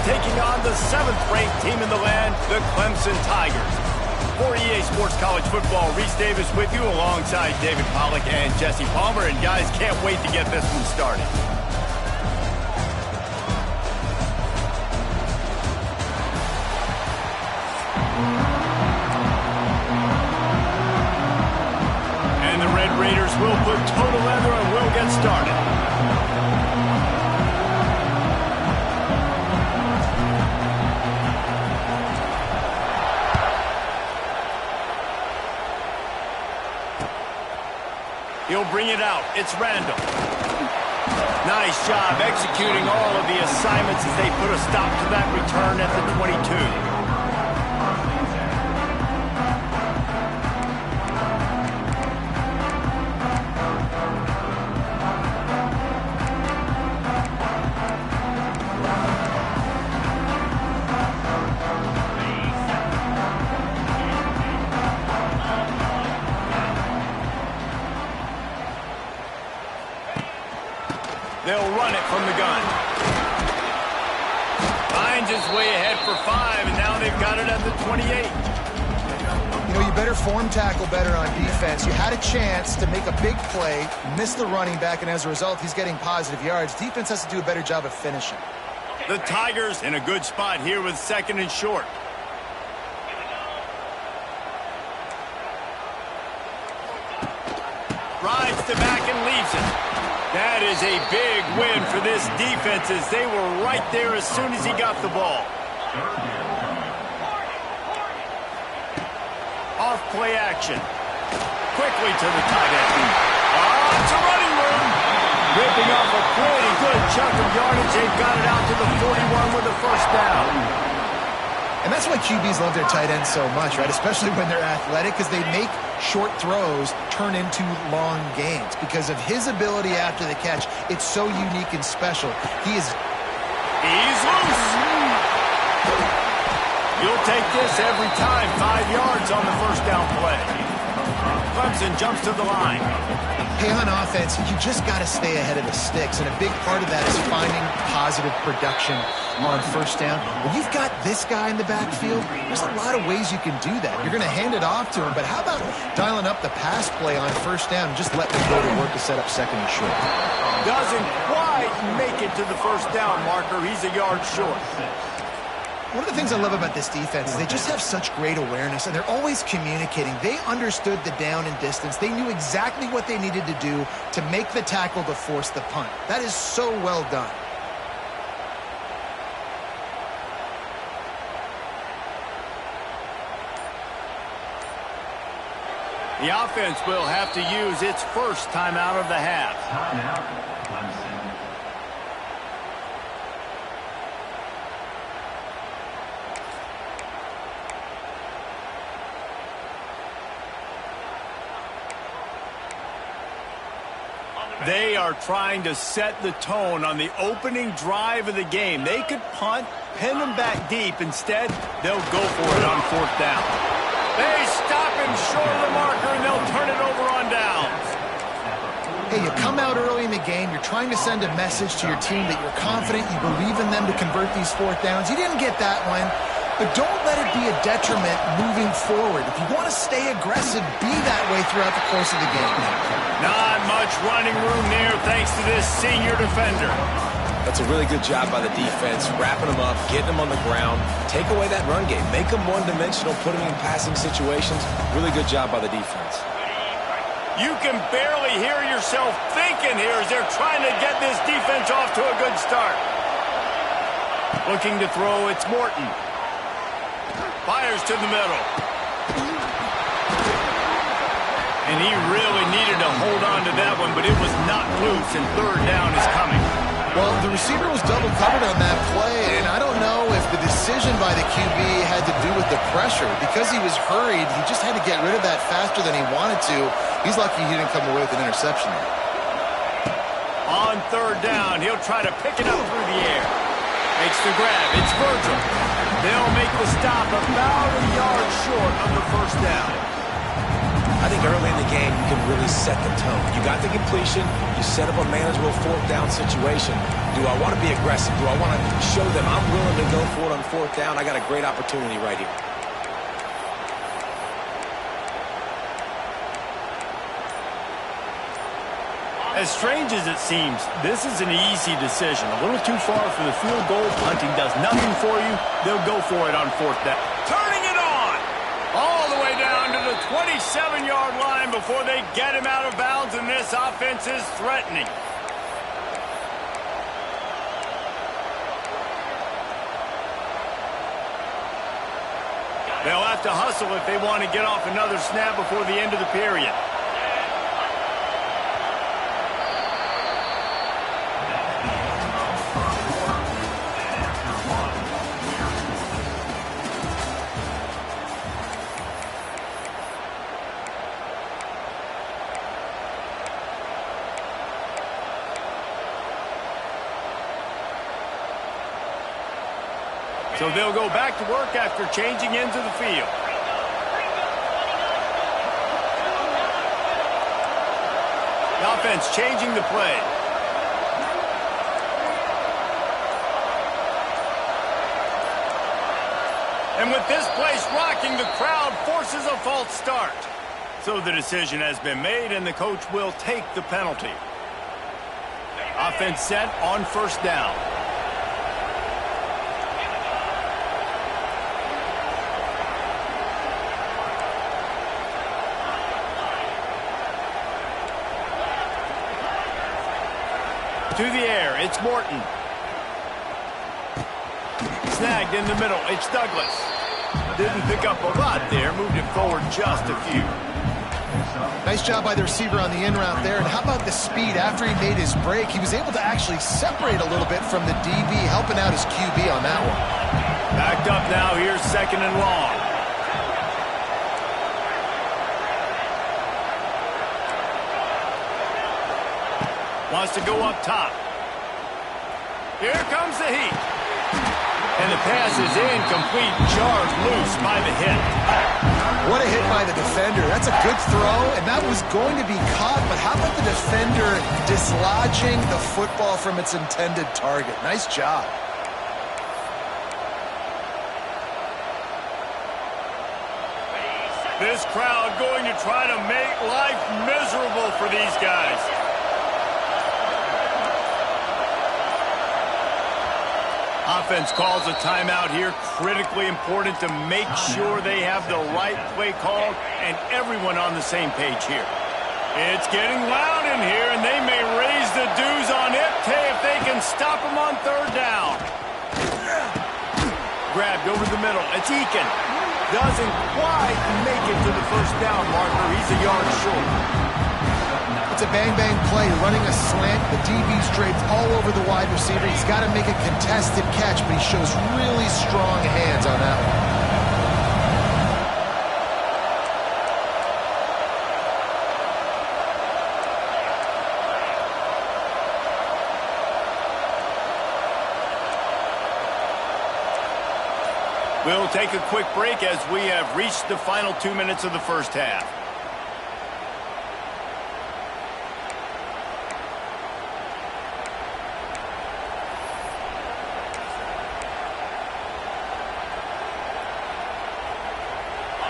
taking on the 7th-ranked team in the land, the Clemson Tigers. For EA Sports College Football, Reese Davis with you alongside David Pollack and Jesse Palmer. And guys, can't wait to get this one started. And the Red Raiders will put total leather and we'll get started. He'll bring it out. It's Randall. Nice job executing all of the assignments as they put a stop to that return at the 22. They'll run it from the gun. Finds his way ahead for 5, and now they've got it at the 28. You know, you better form tackle better on defense. You had a chance to make a big play, miss the running back, and as a result, he's getting positive yards. Defense has to do a better job of finishing. The Tigers in a good spot here with 2nd and short. Rides to back and leaves it. That is a big win for this defense as they were right there as soon as he got the ball. Off play action. Quickly to the tight end. It's a running room. Ripping off a pretty good chunk of yardage. They've got it out to the 41 with a first down. And that's why QBs love their tight ends so much, right? Especially when they're athletic, because they make short throws turn into long gains. Because of his ability after the catch, it's so unique and special. He's loose. You'll take this every time. 5 yards on the first down play. Clemson jumps to the line. Hey, on offense, you just got to stay ahead of the sticks, and a big part of that is finding positive production on first down. When you've got this guy in the backfield, there's a lot of ways you can do that. You're going to hand it off to him, but how about dialing up the pass play on first down and just letting him go to work to set up 2nd and short? Doesn't quite make it to the first down marker. He's a yard short. One of the things I love about this defense is they just have such great awareness, and they're always communicating. They understood the down and distance. They knew exactly what they needed to do to make the tackle to force the punt. That is so well done. The offense will have to use its first timeout of the half. They are trying to set the tone on the opening drive of the game. They could punt, pin them back deep. Instead, they'll go for it on 4th down. They stop him short of the marker, and they'll turn it over on downs. Hey, you come out early in the game. You're trying to send a message to your team that you're confident, you believe in them to convert these 4th downs. You didn't get that one, but don't let it be a detriment moving forward. If you want to stay aggressive, be that way throughout the course of the game. Not much running room there thanks to this senior defender. That's a really good job by the defense, wrapping them up, getting them on the ground. Take away that run game. Make them one-dimensional, put them in passing situations. Really good job by the defense. You can barely hear yourself thinking here as they're trying to get this defense off to a good start. Looking to throw, it's Morton. Fires to the middle. And he really needed to hold on to that one, but it was not loose, and 3rd down is coming. Well, the receiver was double covered on that play, and I don't know if the decision by the QB had to do with the pressure. Because he was hurried, he just had to get rid of that faster than he wanted to. He's lucky he didn't come away with an interception there. On 3rd down, he'll try to pick it up through the air. Makes the grab. It's Virgil. They'll make the stop about a yard short of the first down. I think early in the game, you can really set the tone. You got the completion. You set up a manageable fourth down situation. Do I want to be aggressive? Do I want to show them I'm willing to go for it on fourth down? I got a great opportunity right here. As strange as it seems, this is an easy decision. A little too far for the field goal. Punting does nothing for you. They'll go for it on fourth down. Turning it on! All the way down to the 27-yard line before they get him out of bounds, and this offense is threatening. They'll have to hustle if they want to get off another snap before the end of the period. So they'll go back to work after changing into the field. The offense changing the play. And with this place rocking, the crowd forces a false start. So the decision has been made, and the coach will take the penalty. Offense set on first down. To the air, it's Morton. Snagged in the middle, it's Douglas. Didn't pick up a lot there, moved it forward just a few. Nice job by the receiver on the in route there. And how about the speed? After he made his break, he was able to actually separate a little bit from the DB, helping out his QB on that one. Backed up now, here's second and long. Wants to go up top. Here comes the heat. And the pass is incomplete, jarred loose by the hit. What a hit by the defender. That's a good throw, and that was going to be caught, but how about the defender dislodging the football from its intended target? Nice job. This crowd going to try to make life miserable for these guys. Offense calls a timeout here. Critically important to make sure they have the right play call and everyone on the same page here. It's getting loud in here, and they may raise the dues on it if they can stop them on third down. Grabbed over the middle. It's Eakin. Doesn't quite make it to the first down marker. He's a yard short. It's a bang-bang play, running a slant. The DB's draped all over the wide receiver. He's got to make a contested catch, but he shows really strong hands on that one. We'll take a quick break as we have reached the final 2 minutes of the first half.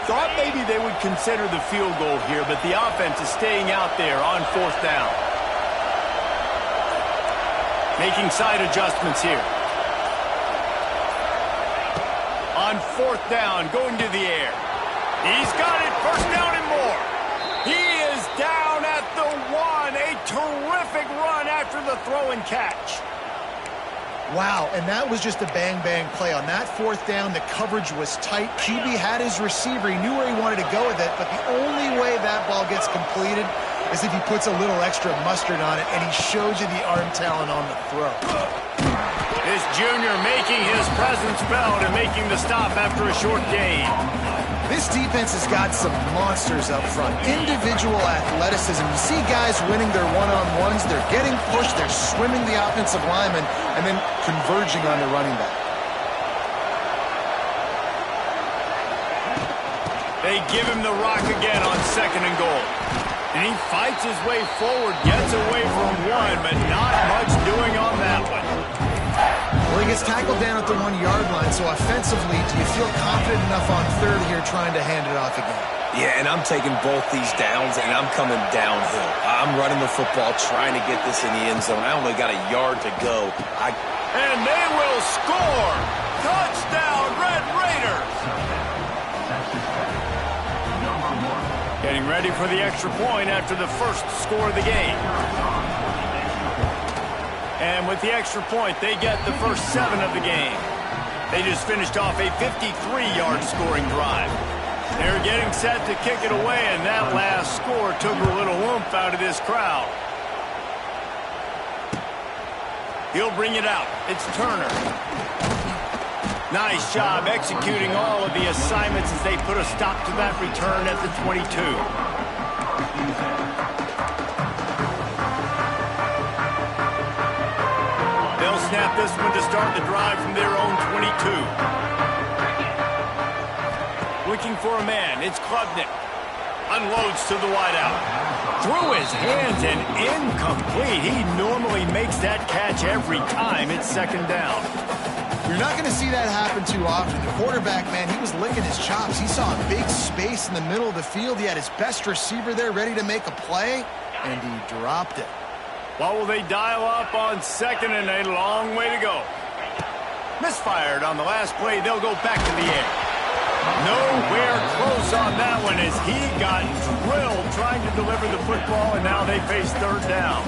Thought maybe they would consider the field goal here, but the offense is staying out there on fourth down. Making side adjustments here. On fourth down, going to the air. He's got it, first down and more. He is down at the one. A terrific run after the throw and catch. Wow, and that was just a bang-bang play. On that fourth down, the coverage was tight. QB had his receiver. He knew where he wanted to go with it, but the only way that ball gets completed is if he puts a little extra mustard on it, and he shows you the arm talent on the throw. This junior making his presence felt and making the stop after a short gain. This defense has got some monsters up front. Individual athleticism. You see guys winning their one-on-ones. They're getting pushed. They're swimming the offensive lineman and then converging on the running back. They give him the rock again on 2nd and goal. And he fights his way forward, gets away from one, but not much doing on that one. Well, he gets tackled down at the 1-yard line, so offensively, do you feel confident enough on 3rd here trying to hand it off again? Yeah, and I'm taking both these downs, and I'm coming downhill. I'm running the football, trying to get this in the end zone. I only got a yard to go. And they will score! Touchdown, Red Raiders! Getting ready for the extra point after the first score of the game. And with the extra point, they get the first 7 of the game. They just finished off a 53-yard scoring drive. They're getting set to kick it away, and that last score took a little oomph out of this crowd. He'll bring it out. It's Turner. Nice job executing all of the assignments as they put a stop to that return at the 22. They'll snap this one to start the drive from their own 22. Looking for a man. It's Klubnik. Unloads to the wideout. Through his hands and incomplete. He normally makes that catch every time. It's 2nd down. You're not going to see that happen too often. The quarterback, man, he was licking his chops. He saw a big space in the middle of the field. He had his best receiver there ready to make a play, and he dropped it. What will they dial up on 2nd and a long way to go? Misfired on the last play. They'll go back to the air. Nowhere close on that one as he got drilled trying to deliver the football, and now they face 3rd down.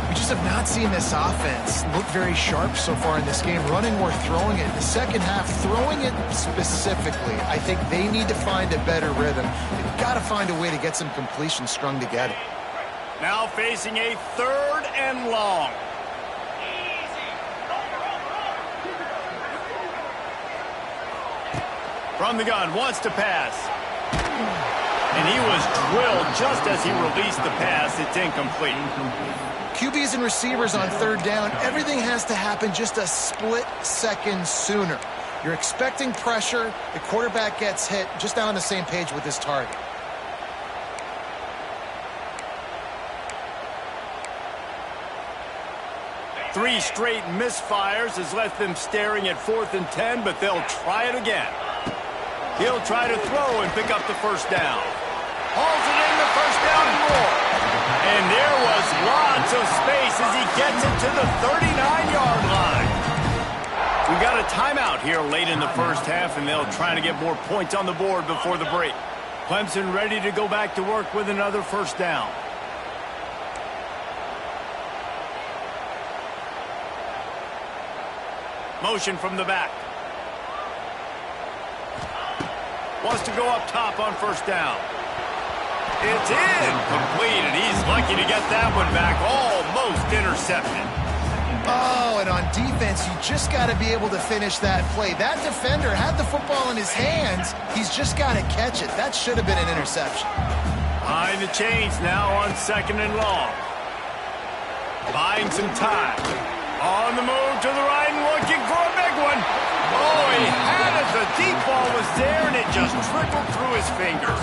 We just have not seen this offense look very sharp so far in this game, running or throwing it. In the second half, throwing it specifically, I think they need to find a better rhythm. They've got to find a way to get some completions strung together. Now facing a 3rd and long. From the gun, wants to pass. And he was drilled just as he released the pass. It's incomplete. QBs and receivers on 3rd down, everything has to happen just a split second sooner. You're expecting pressure, the quarterback gets hit, just not on the same page with his target. Three straight misfires has left them staring at 4th and 10, but they'll try it again. He'll try to throw and pick up the first down. Hauls it in, the first down and more. And there was lots of space as he gets it to the 39-yard line. We got a timeout here late in the first half, and they'll try to get more points on the board before the break. Clemson ready to go back to work with another first down. Motion from the back. Wants to go up top on first down. It's incomplete, and he's lucky to get that one back. Almost intercepted. Oh, and on defense, you just got to be able to finish that play. That defender had the football in his hands. He's just got to catch it. That should have been an interception. Behind the chains now on 2nd and long. Buying some time. On the move to the right and looking for a big one. Oh, he had it. The deep ball was there, and it just trickled through his fingers.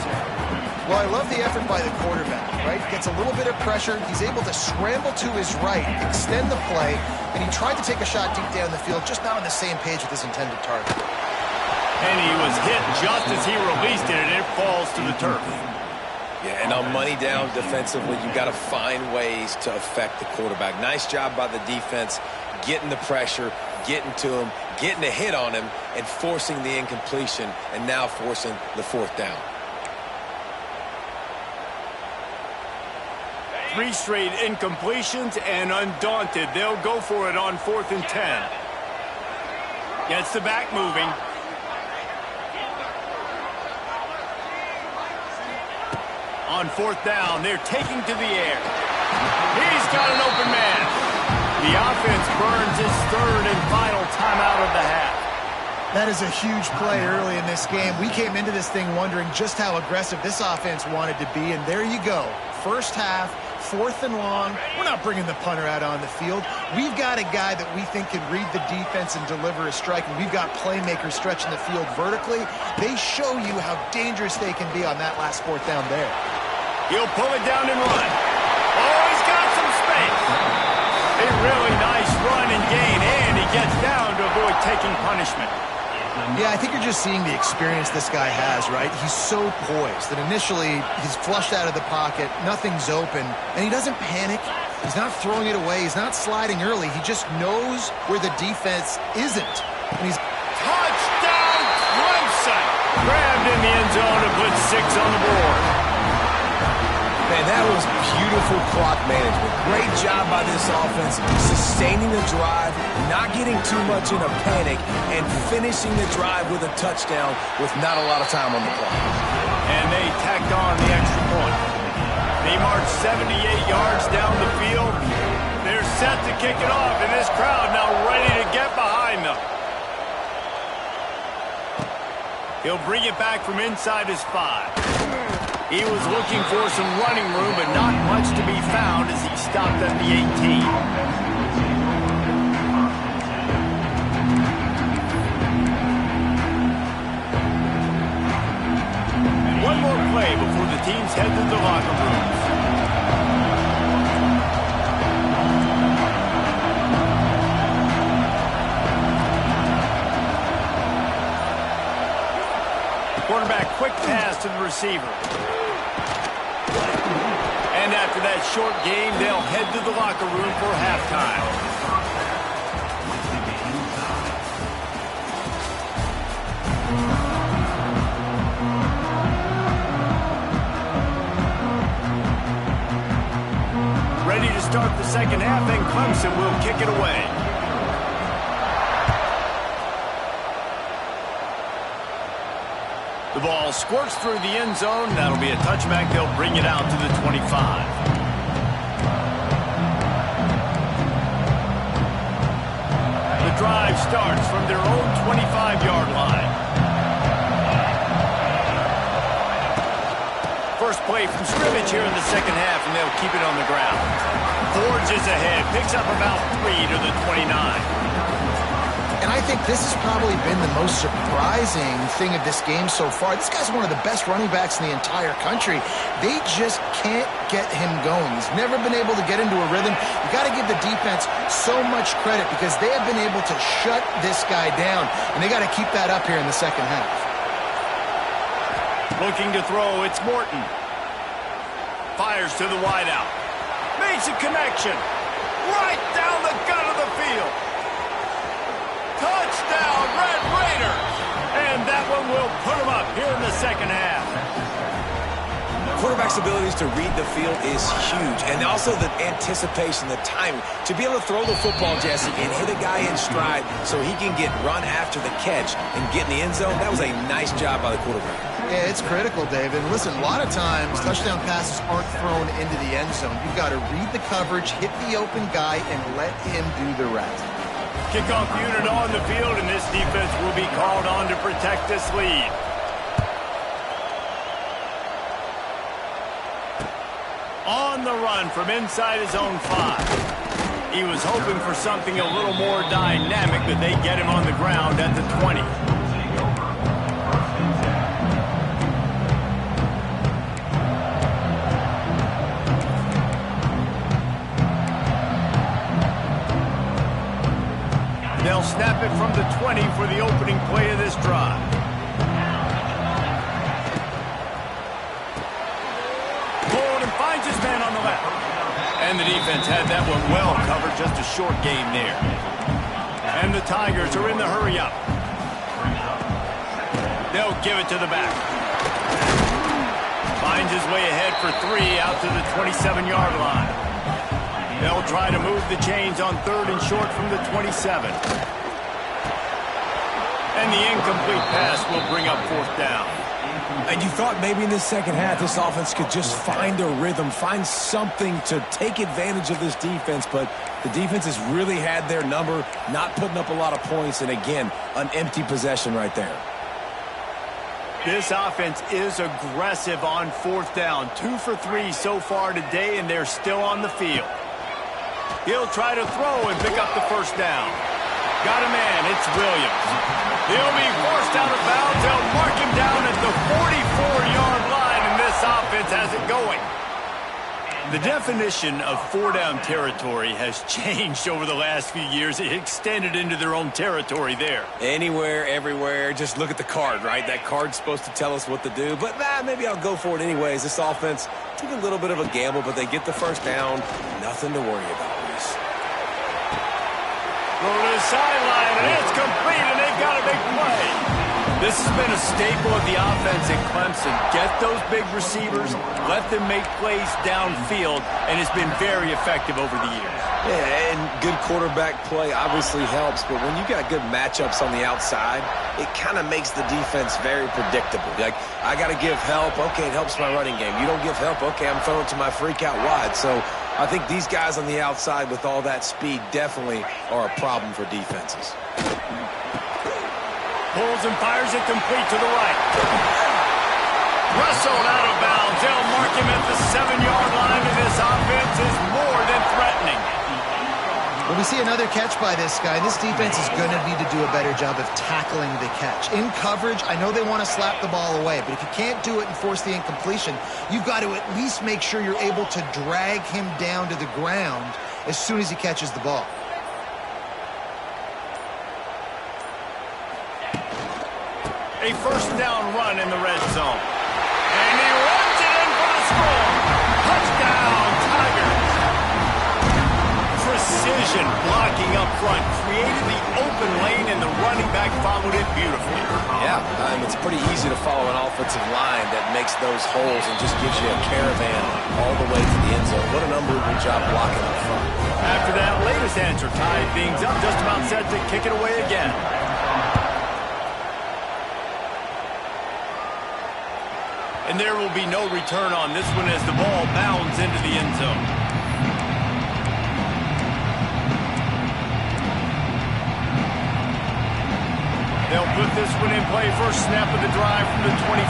Well, I love the effort by the quarterback, right? Gets a little bit of pressure. He's able to scramble to his right, extend the play, and he tried to take a shot deep down the field, just not on the same page with his intended target. And he was hit just as he released it, and it falls to the turf. Yeah, and on money down defensively, you got to find ways to affect the quarterback. Nice job by the defense, getting the pressure, getting to him, getting a hit on him, and forcing the incompletion, and now forcing the 4th down. 3 straight incompletions, and undaunted, they'll go for it on 4th and 10. Gets the back moving. On 4th down, they're taking to the air. He's got an open man. The offense burns his 3rd and final timeout of the half. That is a huge play early in this game. We came into this thing wondering just how aggressive this offense wanted to be, and there you go. First half, 4th and long, we're not bringing the punter out on the field. We've got a guy that we think can read the defense and deliver a strike, and we've got playmakers stretching the field vertically. They show you how dangerous they can be on that last 4th down there. He'll pull it down and run. Oh, he's got some space. A really nice run and gain, and he gets down to avoid taking punishment. Yeah, I think you're just seeing the experience this guy has, right? He's so poised that initially he's flushed out of the pocket, nothing's open, and he doesn't panic. He's not throwing it away. He's not sliding early. He just knows where the defense isn't. And he's touchdown, Clemson! Grabbed in the end zone and put 6 on the board. Man, that was beautiful clock management. Great job by this offense, sustaining the drive, not getting too much in a panic, and finishing the drive with a touchdown with not a lot of time on the clock. And they tacked on the extra point. They marched 78 yards down the field. They're set to kick it off, and this crowd now ready to get behind them. He'll bring it back from inside his 5. He was looking for some running room, but not much to be found as he stopped at the 18. One more play before the teams head to the locker rooms. Quarterback, quick pass to the receiver. And after that short game, they'll head to the locker room for halftime. Ready to start the second half, and Clemson will kick it away. The ball squirts through the end zone. That'll be a touchback. They'll bring it out to the 25. The drive starts from their own 25-yard line. First play from scrimmage here in the second half, and they'll keep it on the ground. Forges ahead, picks up about 3 to the 29. And I think this has probably been the most surprising thing of this game so far. This guy's one of the best running backs in the entire country. They just can't get him going. He's never been able to get into a rhythm. You got to give the defense so much credit because they have been able to shut this guy down, and they got to keep that up here in the second half. Looking to throw, it's Morton. Fires to the wideout. Makes a connection. Right down the gut of the field. Touchdown, Red Raiders! And that one will put them up here in the second half. Quarterback's abilities to read the field is huge, and also the anticipation, the timing. To be able to throw the football, Jesse, and hit a guy in stride so he can get run after the catch and get in the end zone, that was a nice job by the quarterback. Yeah, it's critical, David. Listen, a lot of times touchdown passes aren't thrown into the end zone. You've got to read the coverage, hit the open guy, and let him do the rest. Kickoff unit on the field, and this defense will be called on to protect this lead. On the run from inside his own 5. He was hoping for something a little more dynamic, but they get him on the ground at the 20. They'll snap it from the 20 for the opening play of this drive. Gordon finds his man on the left. And the defense had that one well covered, just a short game there. And the Tigers are in the hurry up. They'll give it to the back. Finds his way ahead for 3 out to the 27-yard line. They'll try to move the chains on 3rd and short from the 27. And the incomplete pass will bring up 4th down. And you thought maybe in this second half this offense could just find a rhythm, find something to take advantage of this defense, but the defense has really had their number, not putting up a lot of points, and again, an empty possession right there. This offense is aggressive on fourth down. 2 for 3 so far today, and they're still on the field. He'll try to throw and pick up the first down. Got a man. It's Williams. He'll be forced out of bounds. They'll mark him down at the 44-yard line, and this offense has it going. The definition of four-down territory has changed over the last few years. It extended into their own territory there. Anywhere, everywhere. Just look at the card, right? That card's supposed to tell us what to do. But maybe I'll go for it anyways. This offense took a little bit of a gamble, but they get the first down. Nothing to worry about, Reese. Go to the sideline, and it's complete, and they've got a big play. This has been a staple of the offense at Clemson. Get those big receivers, let them make plays downfield, and it's been very effective over the years. Yeah, and good quarterback play obviously helps, but when you got good matchups on the outside, it kind of makes the defense very predictable. Like, I got to give help. Okay, it helps my running game. You don't give help. Okay, I'm throwing to my freak out wide. So I think these guys on the outside with all that speed definitely are a problem for defenses. Pulls and fires it complete to the right. Wrestled out of bounds. They'll mark him at the 7-yard line, and this offense is more than threatening. When we see another catch by this guy, this defense is going to need to do a better job of tackling the catch. In coverage, I know they want to slap the ball away, but if you can't do it and force the incompletion, you've got to at least make sure you're able to drag him down to the ground as soon as he catches the ball. A first down run in the red zone. And he runs it in for the score. Touchdown, Tigers. Precision blocking up front. Created the open lane, and the running back followed it beautifully. Yeah, it's pretty easy to follow an offensive line that makes those holes and just gives you a caravan all the way to the end zone. What an unbelievable job blocking up front. After that latest answer tied things up, just about set to kick it away again. And there will be no return on this one as the ball bounds into the end zone. They'll put this one in play first snap of the drive from the 25.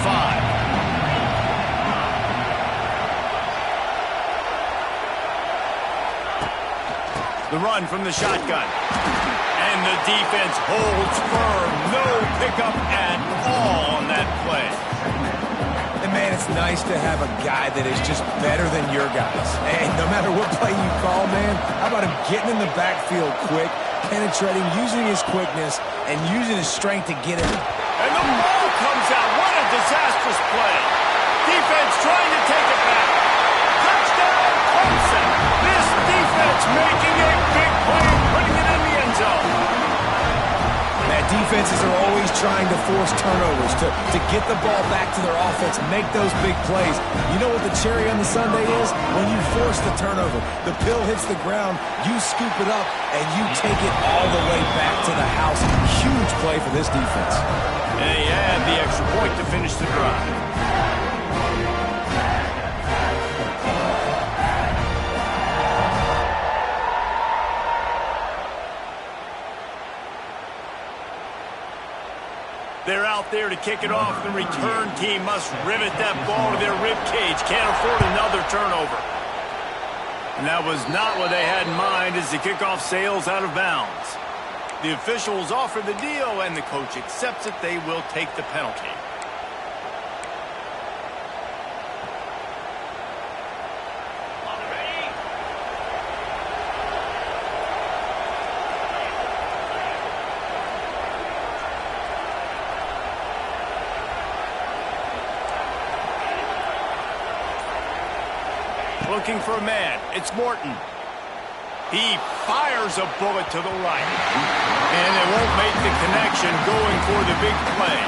The run from the shotgun. And the defense holds firm. No pickup at all on that play. And, man, it's nice to have a guy that is just better than your guys. And no matter what play you call, man, how about him getting in the backfield quick, penetrating, using his quickness, and using his strength to get it. And the ball comes out. What a disastrous play. Defense trying to take it back. Touchdown, Clemson. This defense making a big play and putting it in the end zone. Defenses are always trying to force turnovers to get the ball back to their offense, make those big plays. You know what the cherry on the sundae is? When you force the turnover, the pill hits the ground, you scoop it up, and you take it all the way back to the house. Huge play for this defense. And they add the extra point to finish the drive. They're out there to kick it off. The return team must rivet that ball to their rib cage. Can't afford another turnover. And that was not what they had in mind as the kickoff sails out of bounds. The officials offer the deal, and the coach accepts it. They will take the penalty. Looking for a man. It's Morton. He fires a bullet to the right. And they won't make the connection going for the big play.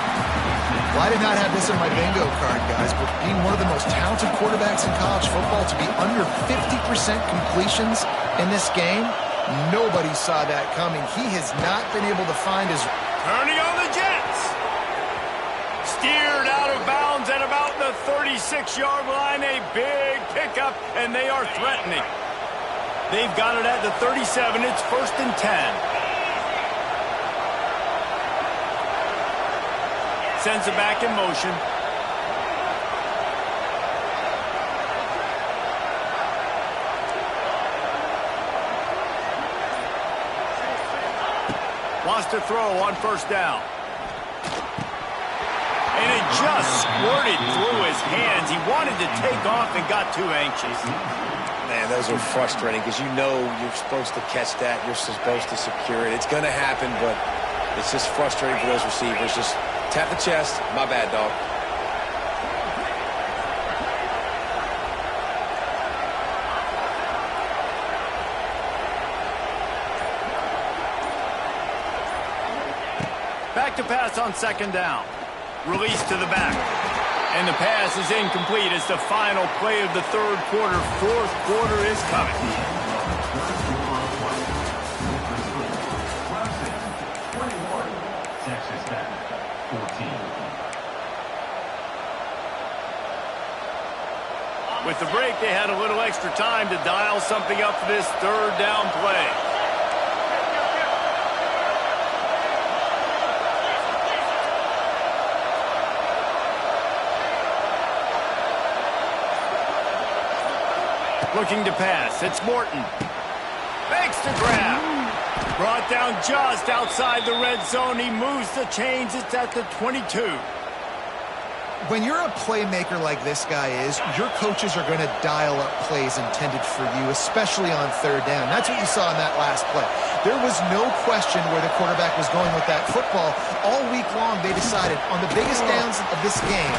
Well, I did not have this on my bingo card, guys, but being one of the most talented quarterbacks in college football to be under 50% completions in this game, nobody saw that coming. He has not been able to find his... Turning on the Jets. Steered out of bounds at about the 36-yard line. A big pickup, and they are threatening. They've got it at the 37. It's 1st and 10. Sends it back in motion. Wants to throw on first down. And it just squirted through his hands. He wanted to take off and got too anxious. Man, those are frustrating because you know you're supposed to catch that. You're supposed to secure it. It's going to happen, but it's just frustrating for those receivers. Just tap the chest. My bad, dog. Back to pass on second down. Release to the back. And the pass is incomplete as the final play of the third quarter. Fourth quarter is coming. With the break, they had a little extra time to dial something up for this third down play. Looking to pass. It's Morton. Makes the grab. Brought down just outside the red zone. He moves the chains. It's at the 22. When you're a playmaker like this guy is, your coaches are going to dial up plays intended for you, especially on third down. That's what you saw in that last play. There was no question where the quarterback was going with that football. All week long, they decided on the biggest downs of this game,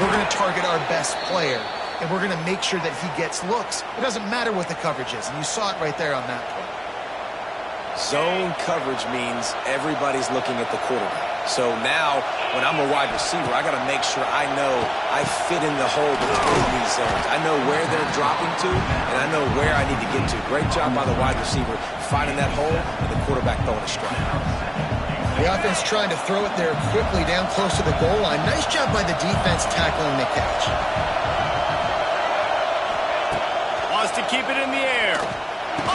we're going to target our best player, and we're going to make sure that he gets looks. It doesn't matter what the coverage is, and you saw it right there on that play. Zone coverage means everybody's looking at the quarterback. So now, when I'm a wide receiver, I got to make sure I know I fit in the hole between these zones. I know where they're dropping to, and I know where I need to get to. Great job by the wide receiver finding that hole, and the quarterback throwing a strike. The offense trying to throw it there quickly down close to the goal line. Nice job by the defense tackling the catch. Wants to keep it in the air.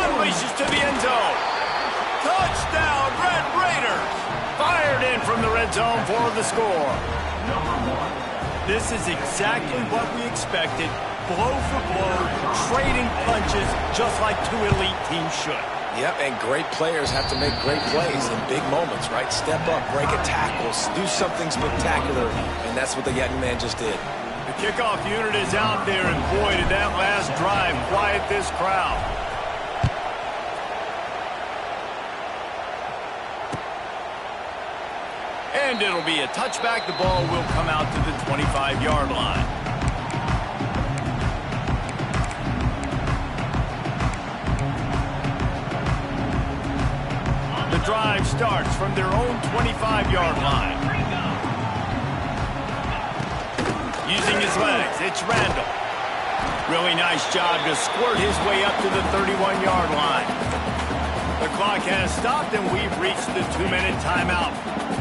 Unleashes to the end zone. Touchdown, Red Raiders! Fired in from the red zone for the score. This is exactly what we expected. Blow for blow, trading punches, just like two elite teams should. Yep, and great players have to make great plays in big moments, right? Step up, break a tackle, do something spectacular, and that's what the young man just did. The kickoff unit is out there, and boy, did that last drive quiet this crowd. And it'll be a touchback. The ball will come out to the 25-yard line. The drive starts from their own 25-yard line. Using his legs, it's Randall. Really nice job to squirt his way up to the 31-yard line. The clock has stopped, and we've reached the 2-minute timeout.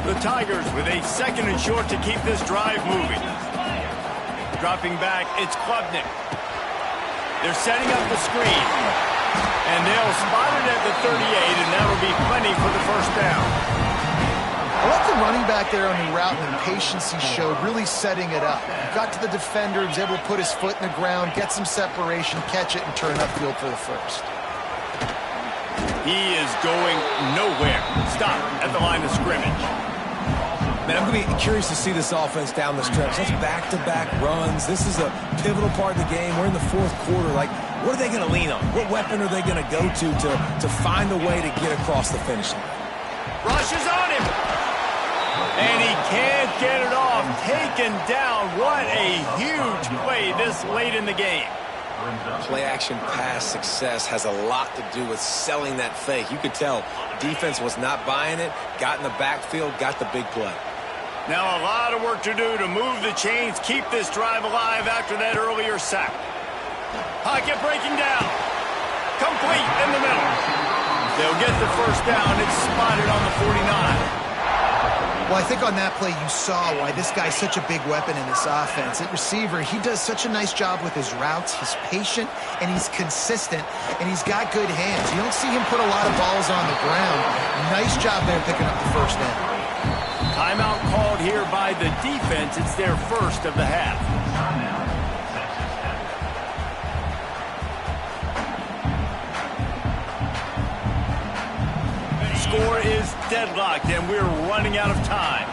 The Tigers with a second and short to keep this drive moving. Dropping back, it's Klubnik. They're setting up the screen. And they'll spot it at the 38, and that'll be plenty for the first down. I like the running back there on the route and the patience he showed, really setting it up. Got to the defender, was able to put his foot in the ground, get some separation, catch it, and turn upfield for the first. He is going nowhere. Stop at the line of scrimmage. Man, I'm going to be curious to see this offense down the stretch. That's back-to-back runs. This is a pivotal part of the game. We're in the fourth quarter. Like, what are they going to lean on? What weapon are they going to go to find a way to get across the finish line? Rushes on him. And he can't get it off. Taken down. What a huge play this late in the game. Play-action pass success has a lot to do with selling that fake. You could tell defense was not buying it, got in the backfield, got the big play. Now a lot of work to do to move the chains, keep this drive alive after that earlier sack. Pocket breaking down. Complete in the middle. They'll get the first down. It's spotted on the 49. Well, I think on that play you saw why this guy's such a big weapon in this offense. At receiver, he does such a nice job with his routes. He's patient, and he's consistent, and he's got good hands. You don't see him put a lot of balls on the ground. Nice job there picking up the first down. Timeout called here by the defense. It's their first of the half. Score is deadlocked, and we're running out of time.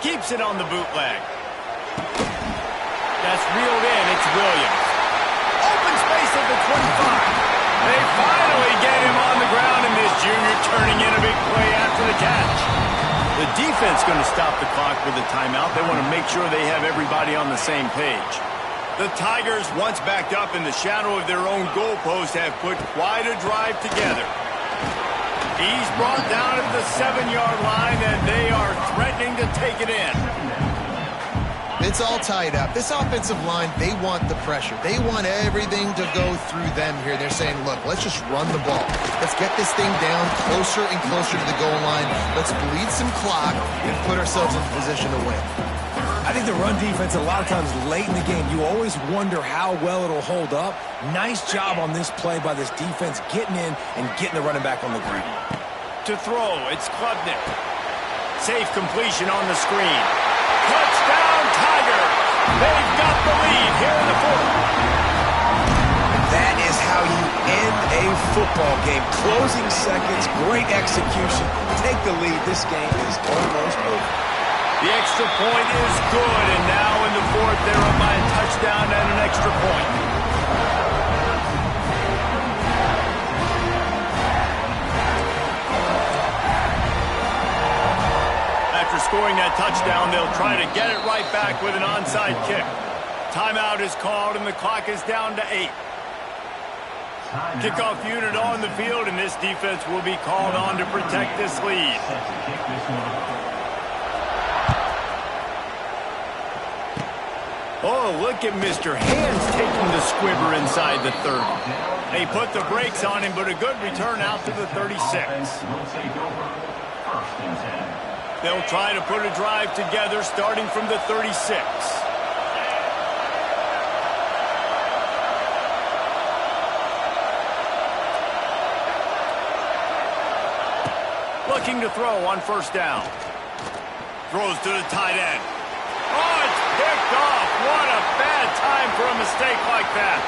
Keeps it on the bootleg. That's reeled in. It's Williams. Open space at the 25. They finally get him on the ground, and this junior turning in a big play after the catch. The defense going to stop the clock with a timeout. They want to make sure they have everybody on the same page. The Tigers, once backed up in the shadow of their own goalpost, have put quite a drive together. He's brought down at the 7-yard line, and they are threatening to take it in. It's all tied up. This offensive line, they want the pressure. They want everything to go through them here. They're saying, look, let's just run the ball. Let's get this thing down closer and closer to the goal line. Let's bleed some clock and put ourselves in position to win. I think the run defense, a lot of times late in the game, you always wonder how well it'll hold up. Nice job on this play by this defense, getting in and getting the running back on the ground. To throw, it's Klubnik. Safe completion on the screen. Touchdown, Tigers! They've got the lead here in the fourth. That is how you end a football game. Closing seconds, great execution. Take the lead. This game is almost over. The extra point is good, and now in the fourth, they're up by a touchdown and an extra point. After scoring that touchdown, they'll try to get it right back with an onside kick. Timeout is called, and the clock is down to 8. Kickoff unit on the field, and this defense will be called on to protect this lead. Oh, look at Mr. Hands taking the squibber inside the 30. They put the brakes on him, but a good return out to the 36. They'll try to put a drive together starting from the 36. Looking to throw on first down. Throws to the tight end. Oh, it's picked off. What a bad time for a mistake like that.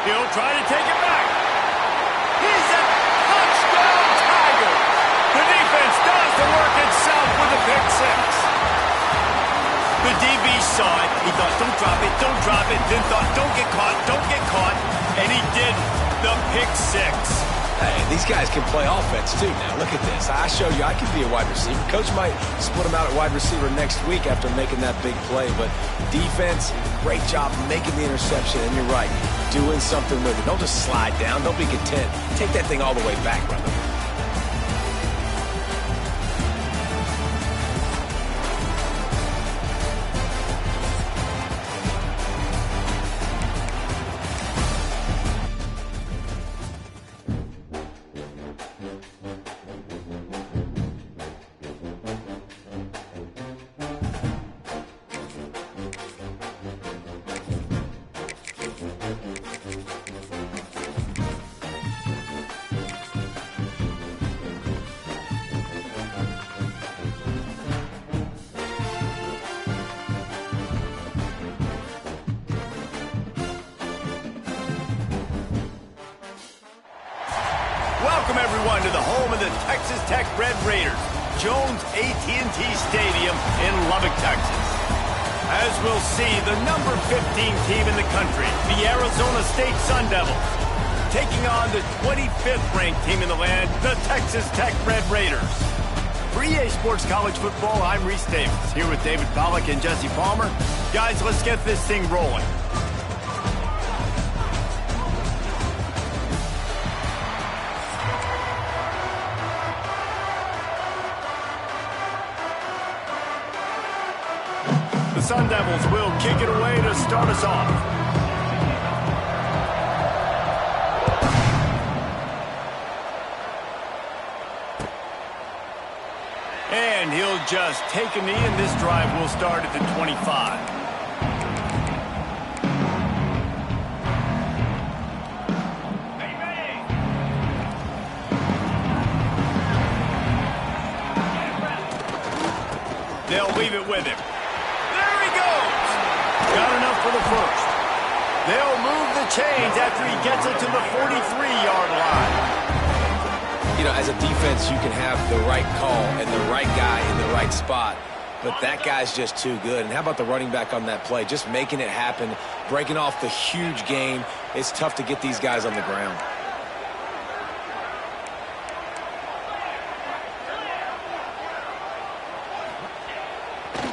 He'll try to take it back. He's a touchdown Tiger. The defense does the work itself with a pick six. The DB saw it. He thought, don't drop it, don't drop it. Then thought, don't get caught, don't get caught. And he did the pick six. Hey, these guys can play offense, too, now. Look at this. I showed you I could be a wide receiver. Coach might split him out at wide receiver next week after making that big play. But defense, great job making the interception. And you're right, doing something with it. Don't just slide down. Don't be content. Take that thing all the way back, brother. Welcome, everyone, to the home of the Texas Tech Red Raiders, Jones AT&T Stadium in Lubbock, Texas. As we'll see, the number 15 team in the country, the Arizona State Sun Devils, taking on the 25th ranked team in the land, the Texas Tech Red Raiders. For EA Sports College Football, I'm Reese Davis, here with David Pollack and Jesse Palmer. Guys, let's get this thing rolling. The Sun Devils will kick it away to start us off. And he'll just take a knee, and this drive will start at the 25. leave it with him. There he goes. Got enough for the first. They'll move the chains after he gets it to the 43-yard line. You know, as a defense, you can have the right call and the right guy in the right spot, but that guy's just too good. And how about the running back on that play? Just making it happen, breaking off the huge gain. It's tough to get these guys on the ground.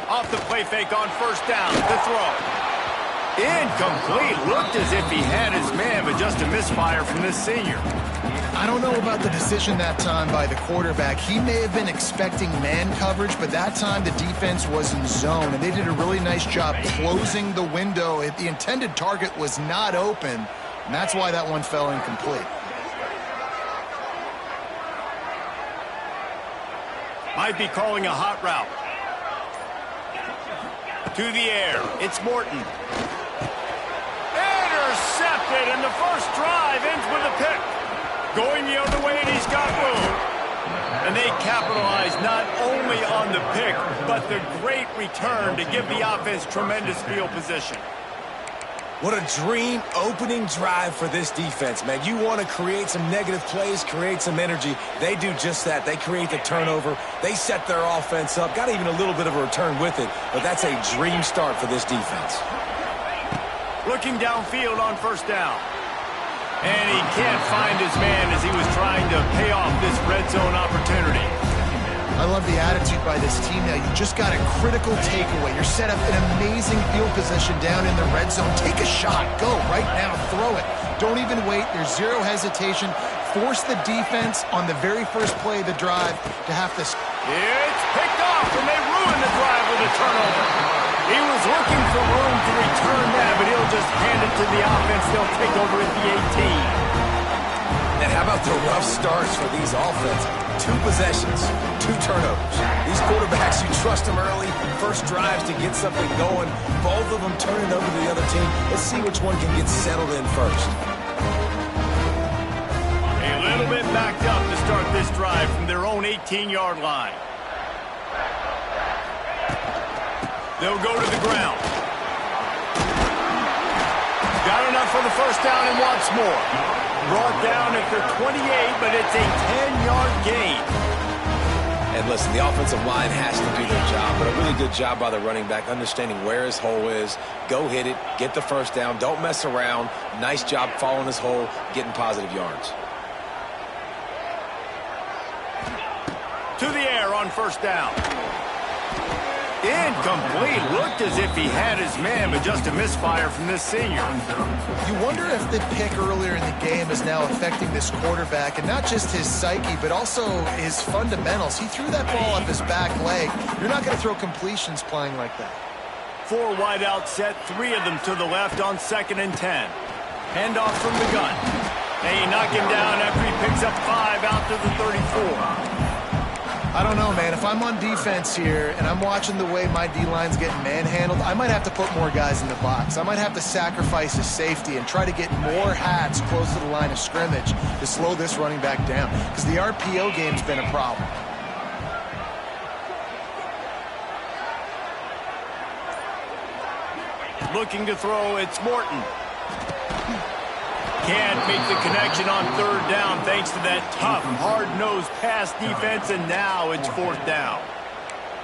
Off the play fake on first down. The throw. Incomplete. Looked as if he had his man, but just a misfire from this senior. I don't know about the decision that time by the quarterback. He may have been expecting man coverage, but that time the defense was in zone, and they did a really nice job closing the window. The intended target was not open, and that's why that one fell incomplete. Might be calling a hot route. To the air. It's Morton. Intercepted, and the first drive ends with a pick. Going the other way, and he's got room. And they capitalize not only on the pick, but the great return to give the offense tremendous field position. What a dream opening drive for this defense, man. You want to create some negative plays, create some energy. They do just that. They create the turnover. They set their offense up. Got even a little bit of a return with it, but that's a dream start for this defense. Looking downfield on first down. And he can't find his man as he was trying to pay off this red zone opportunity. I love the attitude by this team now. You just got a critical takeaway. You're set up in amazing field position down in the red zone. Take a shot. Go right now. Throw it. Don't even wait. There's zero hesitation. Force the defense on the very first play of the drive to have to... It's picked off, and they ruin the drive with a turnover. He was looking for room to return that, but he'll just hand it to the offense. They'll take over at the 18. And how about the rough starts for these offenses? 2 possessions, 2 turnovers. These quarterbacks, you trust them early, first drives to get something going. Both of them turning over to the other team. Let's see which one can get settled in first. A little bit backed up to start this drive from their own 18-yard line. They'll go to the ground. Got enough for the first down and wants more. Brought down at the 28, but it's a 10-yard gain. And listen, the offensive line has to do their job, but a really good job by the running back, understanding where his hole is. Go hit it, get the first down, don't mess around. Nice job following his hole, getting positive yards. To the air on first down. Incomplete. Looked as if he had his man, but just a misfire from this senior. You wonder if the pick earlier in the game is now affecting this quarterback, and not just his psyche, but also his fundamentals. He threw that ball up his back leg. You're not going to throw completions playing like that. 4 wide out set, 3 of them to the left on 2nd and 10. Handoff from the gun. They knock him down after he picks up 5 out to the 34. I don't know, man. If I'm on defense here and I'm watching the way my D-line's getting manhandled, I might have to put more guys in the box. I might have to sacrifice his safety and try to get more hats close to the line of scrimmage to slow this running back down, because the RPO game's been a problem. Looking to throw, it's Morton. Can't make the connection on 3rd down thanks to that tough, hard-nosed pass defense, and now it's 4th down.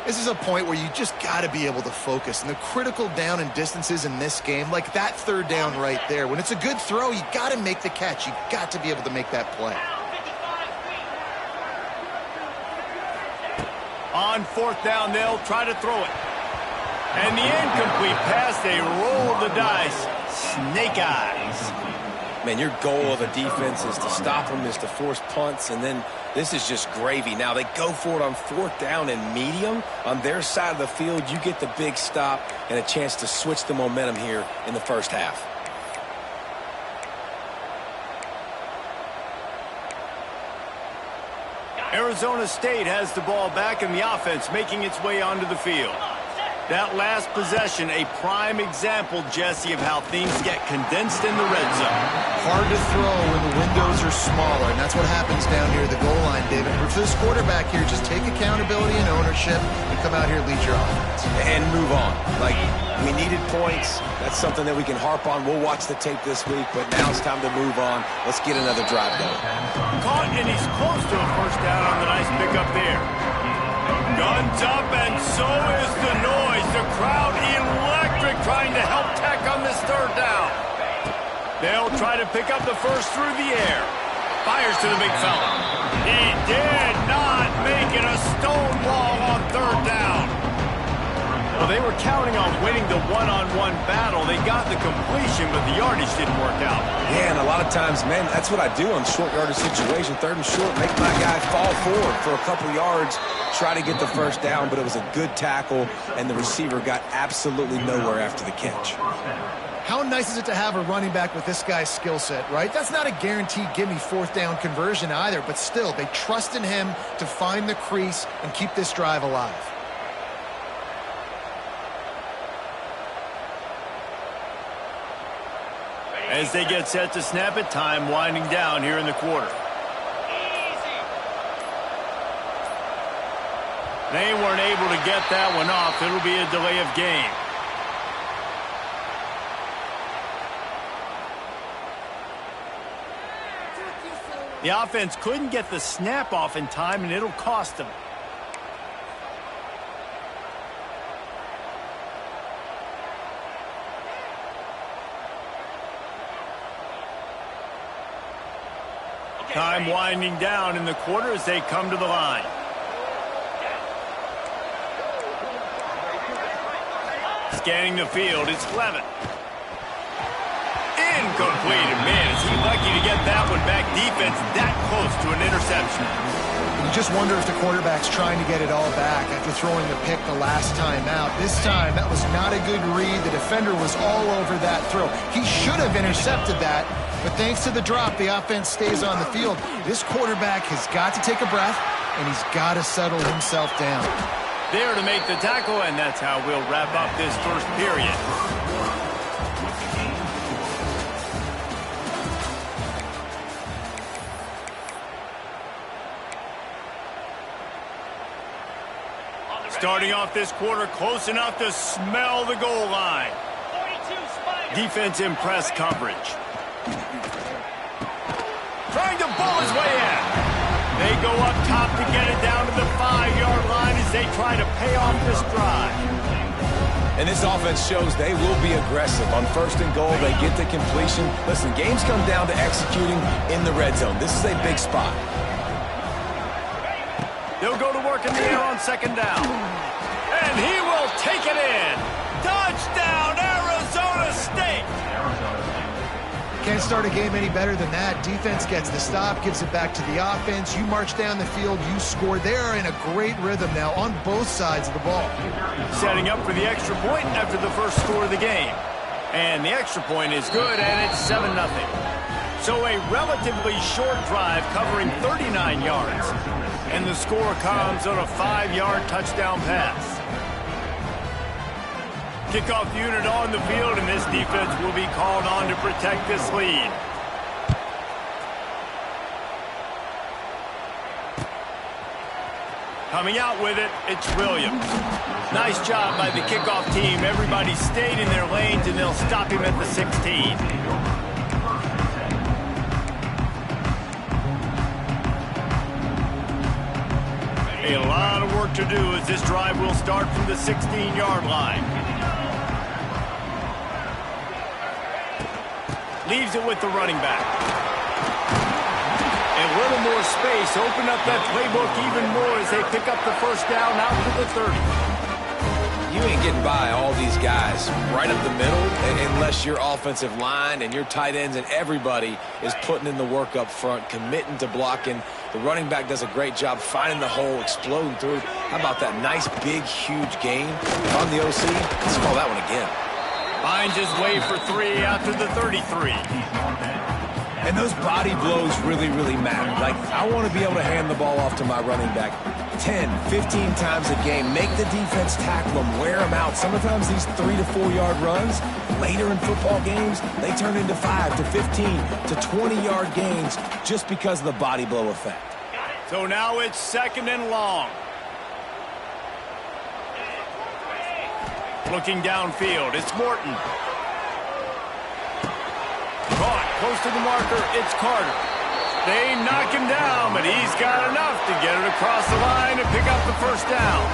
This is a point where you just got to be able to focus. And the critical down and distances in this game, like that 3rd down right there, when it's a good throw, you got to make the catch. You got to be able to make that play. On 4th down, they'll try to throw it. And the incomplete pass, they roll the dice. Snake eyes. Man, your goal of a defense is to stop them, is to force punts, and then this is just gravy. Now, they go for it on 4th down and medium. On their side of the field, you get the big stop and a chance to switch the momentum here in the first half. Arizona State has the ball back, and the offense making its way onto the field. That last possession, a prime example, Jesse, of how things get condensed in the red zone. Hard to throw when the windows are smaller, and that's what happens down here at the goal line, David. But for this quarterback here, just take accountability and ownership and come out here and lead your offense. And move on. Like, we needed points. That's something that we can harp on. We'll watch the tape this week, but now it's time to move on. Let's get another drive going. Caught, and he's close to a first down on the nice pickup there. Guns up, and so is the noise. The crowd electric, trying to help Tech on this third down. They'll try to pick up the first through the air. Fires to the big fella. He did not make it a stonewall on third down. Well, they were counting on winning the one-on-one battle. They got the completion, but the yardage didn't work out. Yeah, and a lot of times, man, that's what I do on short yardage situation. Third and short, make my guy fall forward for a couple yards, try to get the first down, but it was a good tackle, and the receiver got absolutely nowhere after the catch. How nice is it to have a running back with this guy's skill set, right? That's not a guaranteed give-me fourth down conversion either, but still, they trust in him to find the crease and keep this drive alive. As they get set to snap it, time winding down here in the quarter. They weren't able to get that one off. It'll be a delay of game. The offense couldn't get the snap off in time, and it'll cost them. Time winding down in the quarter as they come to the line. Scanning the field, it's Clevin. Incomplete, and man, is he lucky to get that one back. Defense that close to an interception. You just wonder if the quarterback's trying to get it all back after throwing the pick the last time out. This time, that was not a good read. The defender was all over that throw. He should have intercepted that, but thanks to the drop, the offense stays on the field. This quarterback has got to take a breath, and he's got to settle himself down. There to make the tackle, and that's how we'll wrap up this first period. Starting off this quarter, close enough to smell the goal line. Defense in press coverage. Trying to bull his way in. They go up top to get it down to the 5-yard line as they try to pay off this drive. And this offense shows they will be aggressive. On first and goal, they get the completion. Listen, games come down to executing in the red zone. This is a big spot. They'll go to work in the air on second down. And he will take it in. Touchdown, Arizona State. Can't start a game any better than that. Defense gets the stop, gives it back to the offense. You march down the field, you score. They are in a great rhythm now on both sides of the ball. Setting up for the extra point after the first score of the game. And the extra point is good, and it's 7-0. So a relatively short drive covering 39 yards. And the score comes on a 5-yard touchdown pass. Kickoff unit on the field, and this defense will be called on to protect this lead. Coming out with it, it's Williams. Nice job by the kickoff team. Everybody stayed in their lanes, and they'll stop him at the 16. A lot of work to do as this drive will start from the 16-yard line. Leaves it with the running back. A little more space. Open up that playbook even more as they pick up the first down out to the 30. You ain't getting by all these guys right up the middle unless your offensive line and your tight ends and everybody is putting in the work up front, committing to blocking. The running back does a great job finding the hole, exploding through. How about that nice, big, huge gain on the OC? Let's call that one again. Finds his way for 3 out to the 33. And those body blows really, really matter. Like, I want to be able to hand the ball off to my running back. 10, 15 times a game. Make the defense tackle them, wear them out. Sometimes these 3 to 4 yard runs, later in football games, they turn into 5 to 15 to 20 yard gains just because of the body blow effect. So now it's 2nd and long. Looking downfield, it's Morton. Caught close to the marker, it's Carter. They knock him down, but he's got enough to get it across the line and pick up the first down.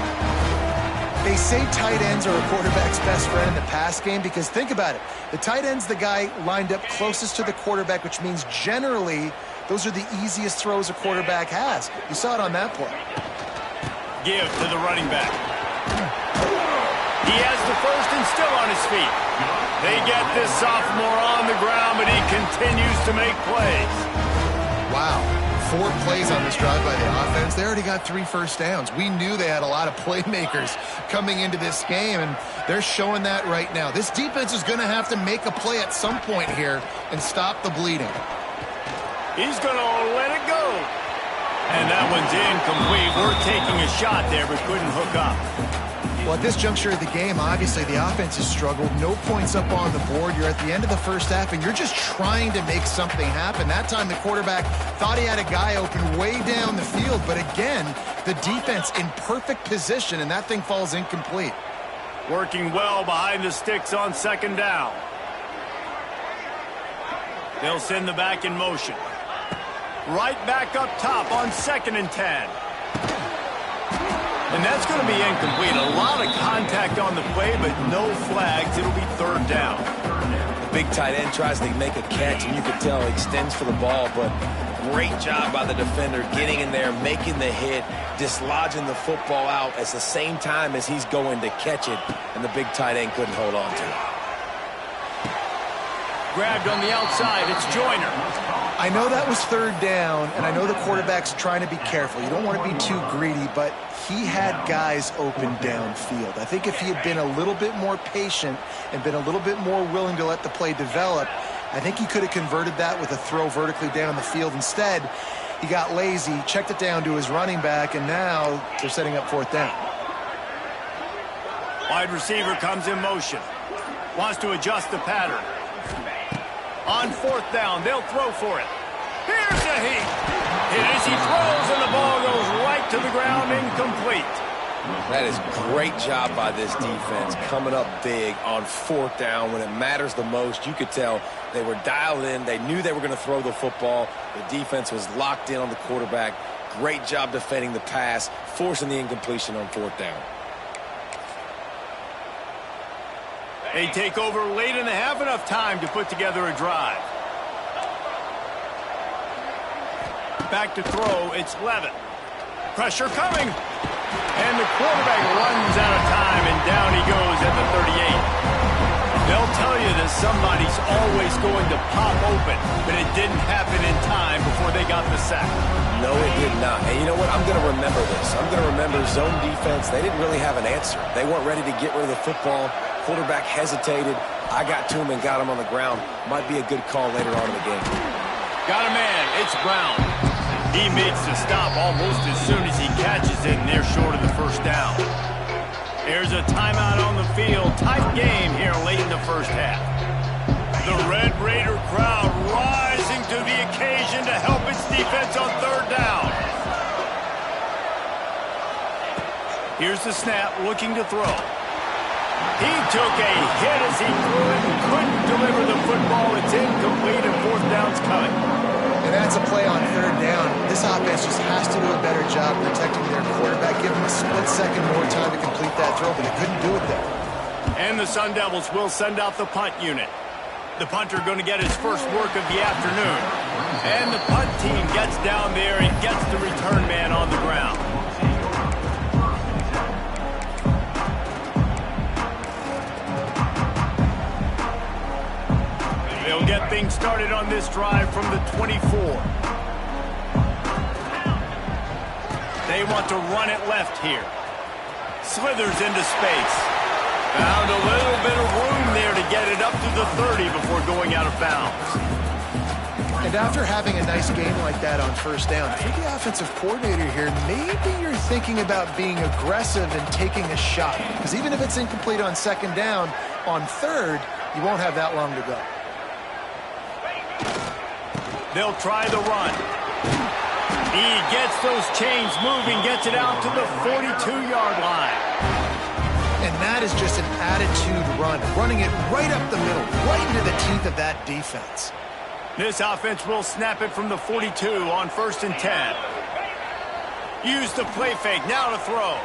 They say tight ends are a quarterback's best friend in the pass game because think about it. The tight end's the guy lined up closest to the quarterback, which means generally those are the easiest throws a quarterback has. You saw it on that play. Give to the running back. He has the first and still on his feet. They get this sophomore on the ground, but he continues to make plays. Wow, 4 plays on this drive by the offense. They already got 3 first downs. We knew they had a lot of playmakers coming into this game, and they're showing that right now. This defense is going to have to make a play at some point here and stop the bleeding. He's going to let it go. And that one's incomplete. We're taking a shot there, but couldn't hook up. Well, at this juncture of the game, obviously the offense has struggled. No points up on the board. You're at the end of the first half, and you're just trying to make something happen. That time the quarterback thought he had a guy open way down the field, but again, the defense in perfect position, and that thing falls incomplete. Working well behind the sticks on 2nd down. They'll send the back in motion. Right back up top on 2nd and 10. And that's going to be incomplete. A lot of contact on the play, but no flags. It'll be 3rd down. The big tight end tries to make a catch, and you can tell he extends for the ball, but great job by the defender getting in there, making the hit, dislodging the football out at the same time as he's going to catch it, and the big tight end couldn't hold on to it. Grabbed on the outside. It's Joyner. I know that was 3rd down, and I know the quarterback's trying to be careful. You don't want to be too greedy, but he had guys open downfield. I think if he had been a little bit more patient and been a little bit more willing to let the play develop, I think he could have converted that with a throw vertically down the field. Instead, he got lazy, checked it down to his running back, and now they're setting up 4th down. Wide receiver comes in motion. Wants to adjust the pattern. On 4th down, they'll throw for it. Here's a heat. Hit as he throws, and the ball goes right to the ground, incomplete. That is great job by this defense, coming up big on 4th down when it matters the most. You could tell they were dialed in. They knew they were going to throw the football. The defense was locked in on the quarterback. Great job defending the pass, forcing the incompletion on 4th down. They take over late in the half, enough time to put together a drive. Back to throw, it's Levin. Pressure coming. And the quarterback runs out of time, and down he goes at the 38. They'll tell you that somebody's always going to pop open, but it didn't happen in time before they got the sack. No, it did not. And you know what? I'm going to remember this. I'm going to remember zone defense. They didn't really have an answer. They weren't ready to get rid of the football. Quarterback hesitated. I got to him and got him on the ground. Might be a good call later on in the game. Got a man. It's Brown. He makes the stop almost as soon as he catches it, and they're short of the first down. There's a timeout on the field. Tight game here late in the first half. The Red Raider crowd rising to the occasion to help its defense on 3rd down. Here's the snap, looking to throw. He took a hit as he threw it and couldn't deliver the football. It's incomplete, and 4th down's coming. And that's a play on 3rd down. This offense just has to do a better job protecting their quarterback. Give them a split second more time to complete that throw, but they couldn't do it there. And the Sun Devils will send out the punt unit. The punter going to get his first work of the afternoon. And the punt team gets down there and gets the return man on the ground. They'll get things started on this drive from the 24. They want to run it left here. Slithers into space. Found a little bit of room there to get it up to the 30 before going out of bounds. And after having a nice game like that on first down, if you're the offensive coordinator here, maybe you're thinking about being aggressive and taking a shot. Because even if it's incomplete on second down, on third, you won't have that long to go. They'll try the run. He gets those chains moving, gets it out to the 42-yard line. And that is just an attitude run, running it right up the middle, right into the teeth of that defense. This offense will snap it from the 42 on 1st and 10. Use the play fake, now to throw.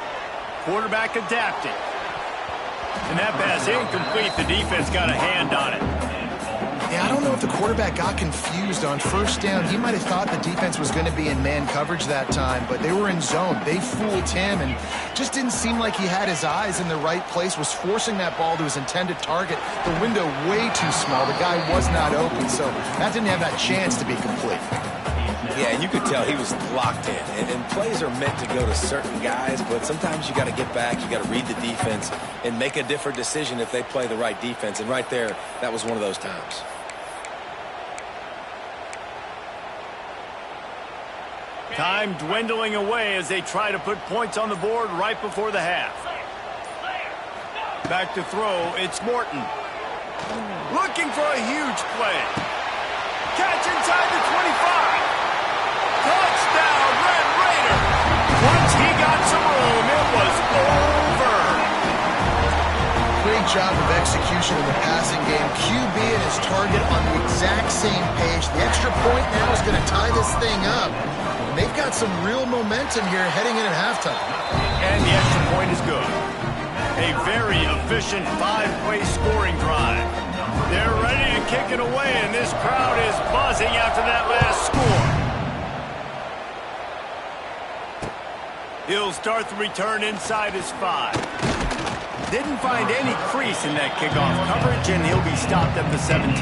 Quarterback adapted. And that pass incomplete. The defense got a hand on it. Yeah, I don't know if the quarterback got confused on first down. He might have thought the defense was going to be in man coverage that time, but they were in zone. They fooled him and just didn't seem like he had his eyes in the right place, was forcing that ball to his intended target. The window way too small. The guy was not open, so that didn't have that chance to be complete. Yeah, and you could tell he was locked in. And plays are meant to go to certain guys, but sometimes you got to get back, you got to read the defense, and make a different decision if they play the right defense. And right there, that was one of those times. Time dwindling away as they try to put points on the board right before the half. Back to throw, it's Morton. Looking for a huge play. Catch inside the 25. Touchdown, Red Raider. Once he got some room, it was over. Great job of execution in the passing game. QB and his target on the exact same page. The extra point now is going to tie this thing up. And they've got some real momentum here heading in at halftime. And the extra point is good. A very efficient 5-play scoring drive. They're ready to kick it away, and this crowd is buzzing after that last score. He'll start the return inside his 5. Didn't find any crease in that kickoff coverage, and he'll be stopped at the 17.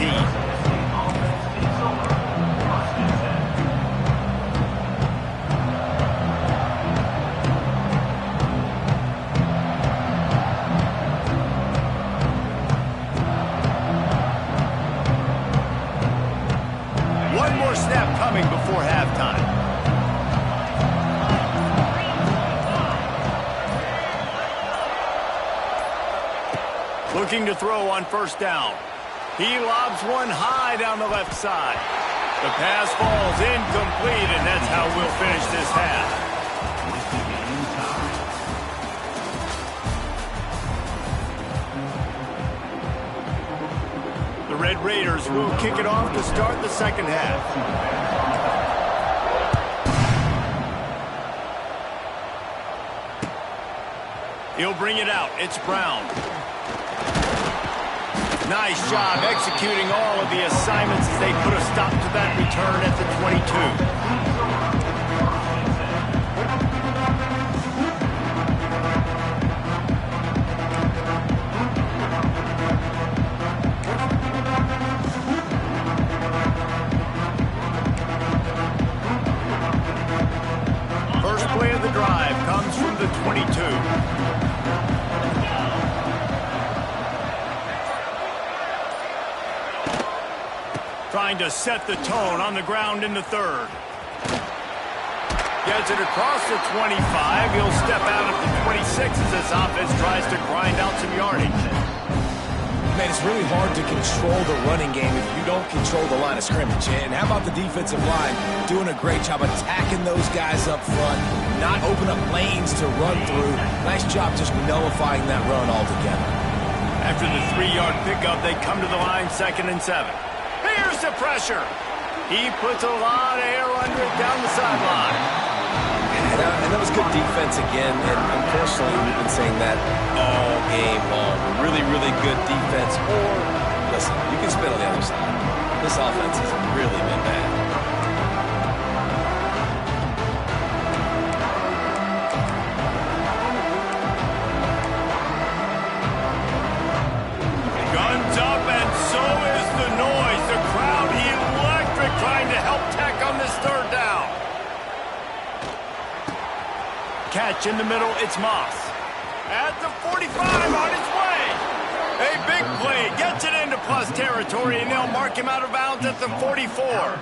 One more snap coming before halftime. Looking to throw on first down. He lobs one high down the left side. The pass falls incomplete, and that's how we'll finish this half. The Red Raiders will kick it off to start the second half. He'll bring it out. It's Brown. Nice job executing all of the assignments as they put a stop to that return at the 22. First play of the drive comes from the 22. Trying to set the tone on the ground in the third. Gets it across the 25. He'll step out at the 26 as this offense tries to grind out some yardage. Man, it's really hard to control the running game if you don't control the line of scrimmage. And how about the defensive line doing a great job attacking those guys up front, not open up lanes to run through. Nice job just nullifying that run altogether. After the 3-yard pickup, they come to the line 2nd and 7. Here's the pressure. He puts a lot of air under it down the sideline. And that was good defense again. And unfortunately, we've been saying that all game long. Really, really good defense. Or, listen, you can spin on the other side. This offense has really been bad. Guns up, and so is the noise. The crowd electric, trying to help Tech on this third down. Catch in the middle, it's Moss. At the 45, on his way. A big play, gets it into into plus territory, and they'll mark him out of bounds at the 44.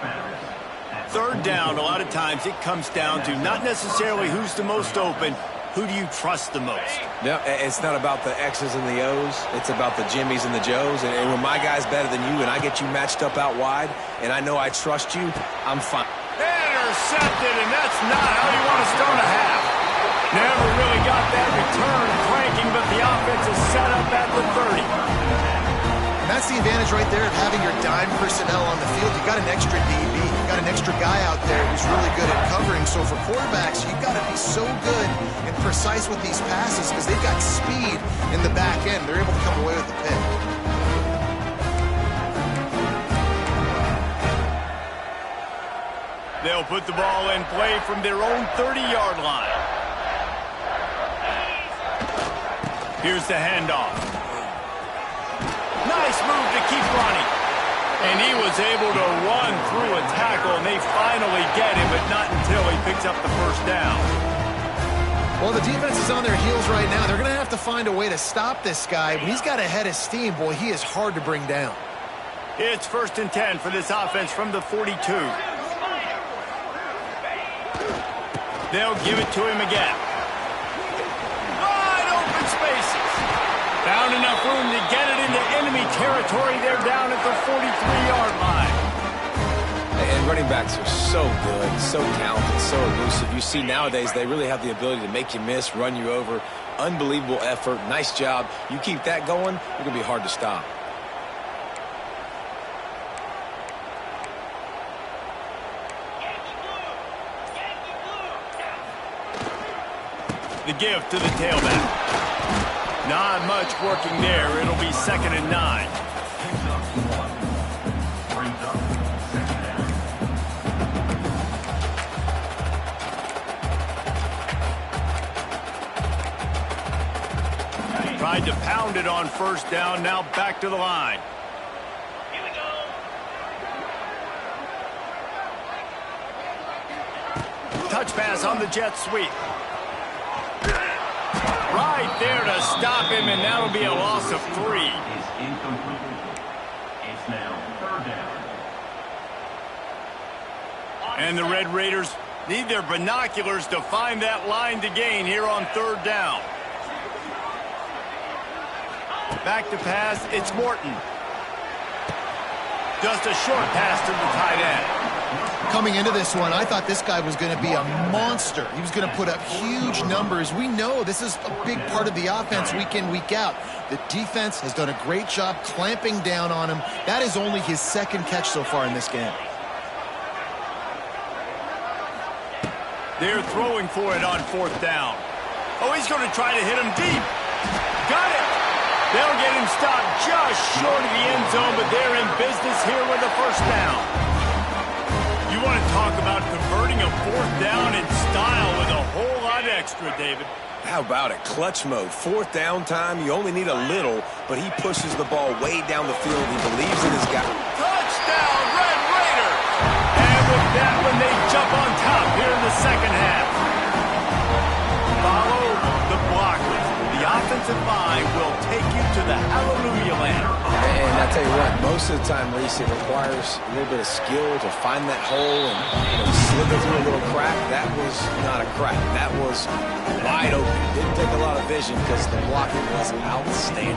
Third down, a lot of times it comes down to not necessarily who's the most open, who do you trust the most? Yeah, it's not about the X's and the O's. It's about the Jimmies and the Joes. And when my guy's better than you and I get you matched up out wide and I know I trust you, I'm fine. Intercepted, and that's not how you want to start a half. Never really got that return cranking, but the offense is set up at the 30. And that's the advantage right there of having your dime personnel on the field. You got an extra DB. You got an extra guy out there who's really good at covering. So for quarterbacks, you've got to be so good and precise with these passes because they've got speed in the back end. They're able to come away with the pick. They'll put the ball in play from their own 30-yard line. Here's the handoff. Nice move to keep running. And he was able to run through a tackle, and they finally get him, but not until he picks up the first down. Well, the defense is on their heels right now. They're going to have to find a way to stop this guy. When he's got a head of steam, boy, he is hard to bring down. It's 1st and 10 for this offense from the 42. They'll give it to him again. Wide open spaces. Found enough room to get it into enemy territory. They're down at the 43-yard line. And running backs are so good, so talented, so elusive. You see nowadays they really have the ability to make you miss, run you over. Unbelievable effort. Nice job. You keep that going, you're going to be hard to stop. The give to the tailback. Not much working there. It'll be 2nd and 9. Tried to pound it on 1st down. Now back to the line. Here we go. Touch pass on the jet sweep. Right there to stop him, and that'll be a loss of 3. It's now 3rd down. And the Red Raiders need their binoculars to find that line to gain here on 3rd down. Back to pass, it's Morton. Just a short pass to the tight end. Coming into this one, I thought this guy was going to be a monster. He was going to put up huge numbers. We know this is a big part of the offense week in, week out. The defense has done a great job clamping down on him. That is only his 2nd catch so far in this game. They're throwing for it on 4th down. Oh, he's going to try to hit him deep. Got it. They'll get him stopped just short of the end zone, but they're in business here with a 1st down. You want to talk about converting a 4th down in style with a whole lot extra, David. How about it? Clutch mode. 4th down time. You only need a little, but he pushes the ball way down the field. He believes in his guy. Touchdown, Red Raiders! And with that one, they jump on top here in the 2nd half. Follow the blockers. The offensive line will take you to the hallelujah land. And I tell you what, most of the time, Reese, it requires a little bit of skill to find that hole and slip it through a little crack. That was not a crack. That was wide open. Didn't take a lot of vision because the blocking was outstanding.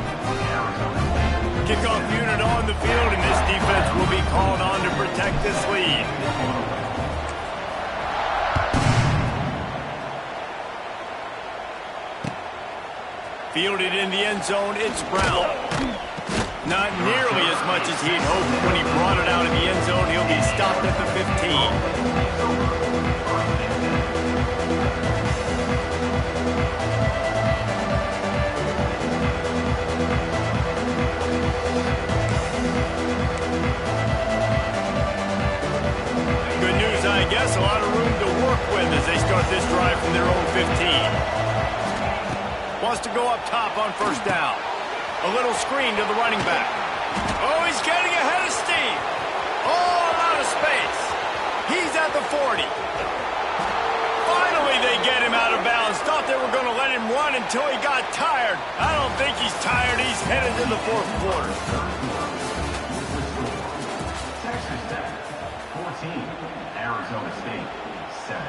Kickoff unit on the field, and this defense will be called on to protect this lead. Fielded in the end zone, it's Brown. Not nearly as much as he'd hoped when he brought it out of the end zone. He'll be stopped at the 15. Good news, I guess. A lot of room to work with as they start this drive from their own 15. Wants to go up top on 1st down. A little screen to the running back. Oh, he's getting ahead of steam. All out of space. He's at the 40. Finally, they get him out of bounds. Thought they were going to let him run until he got tired. I don't think he's tired. He's headed to the 4th quarter. 14, Arizona State, 7.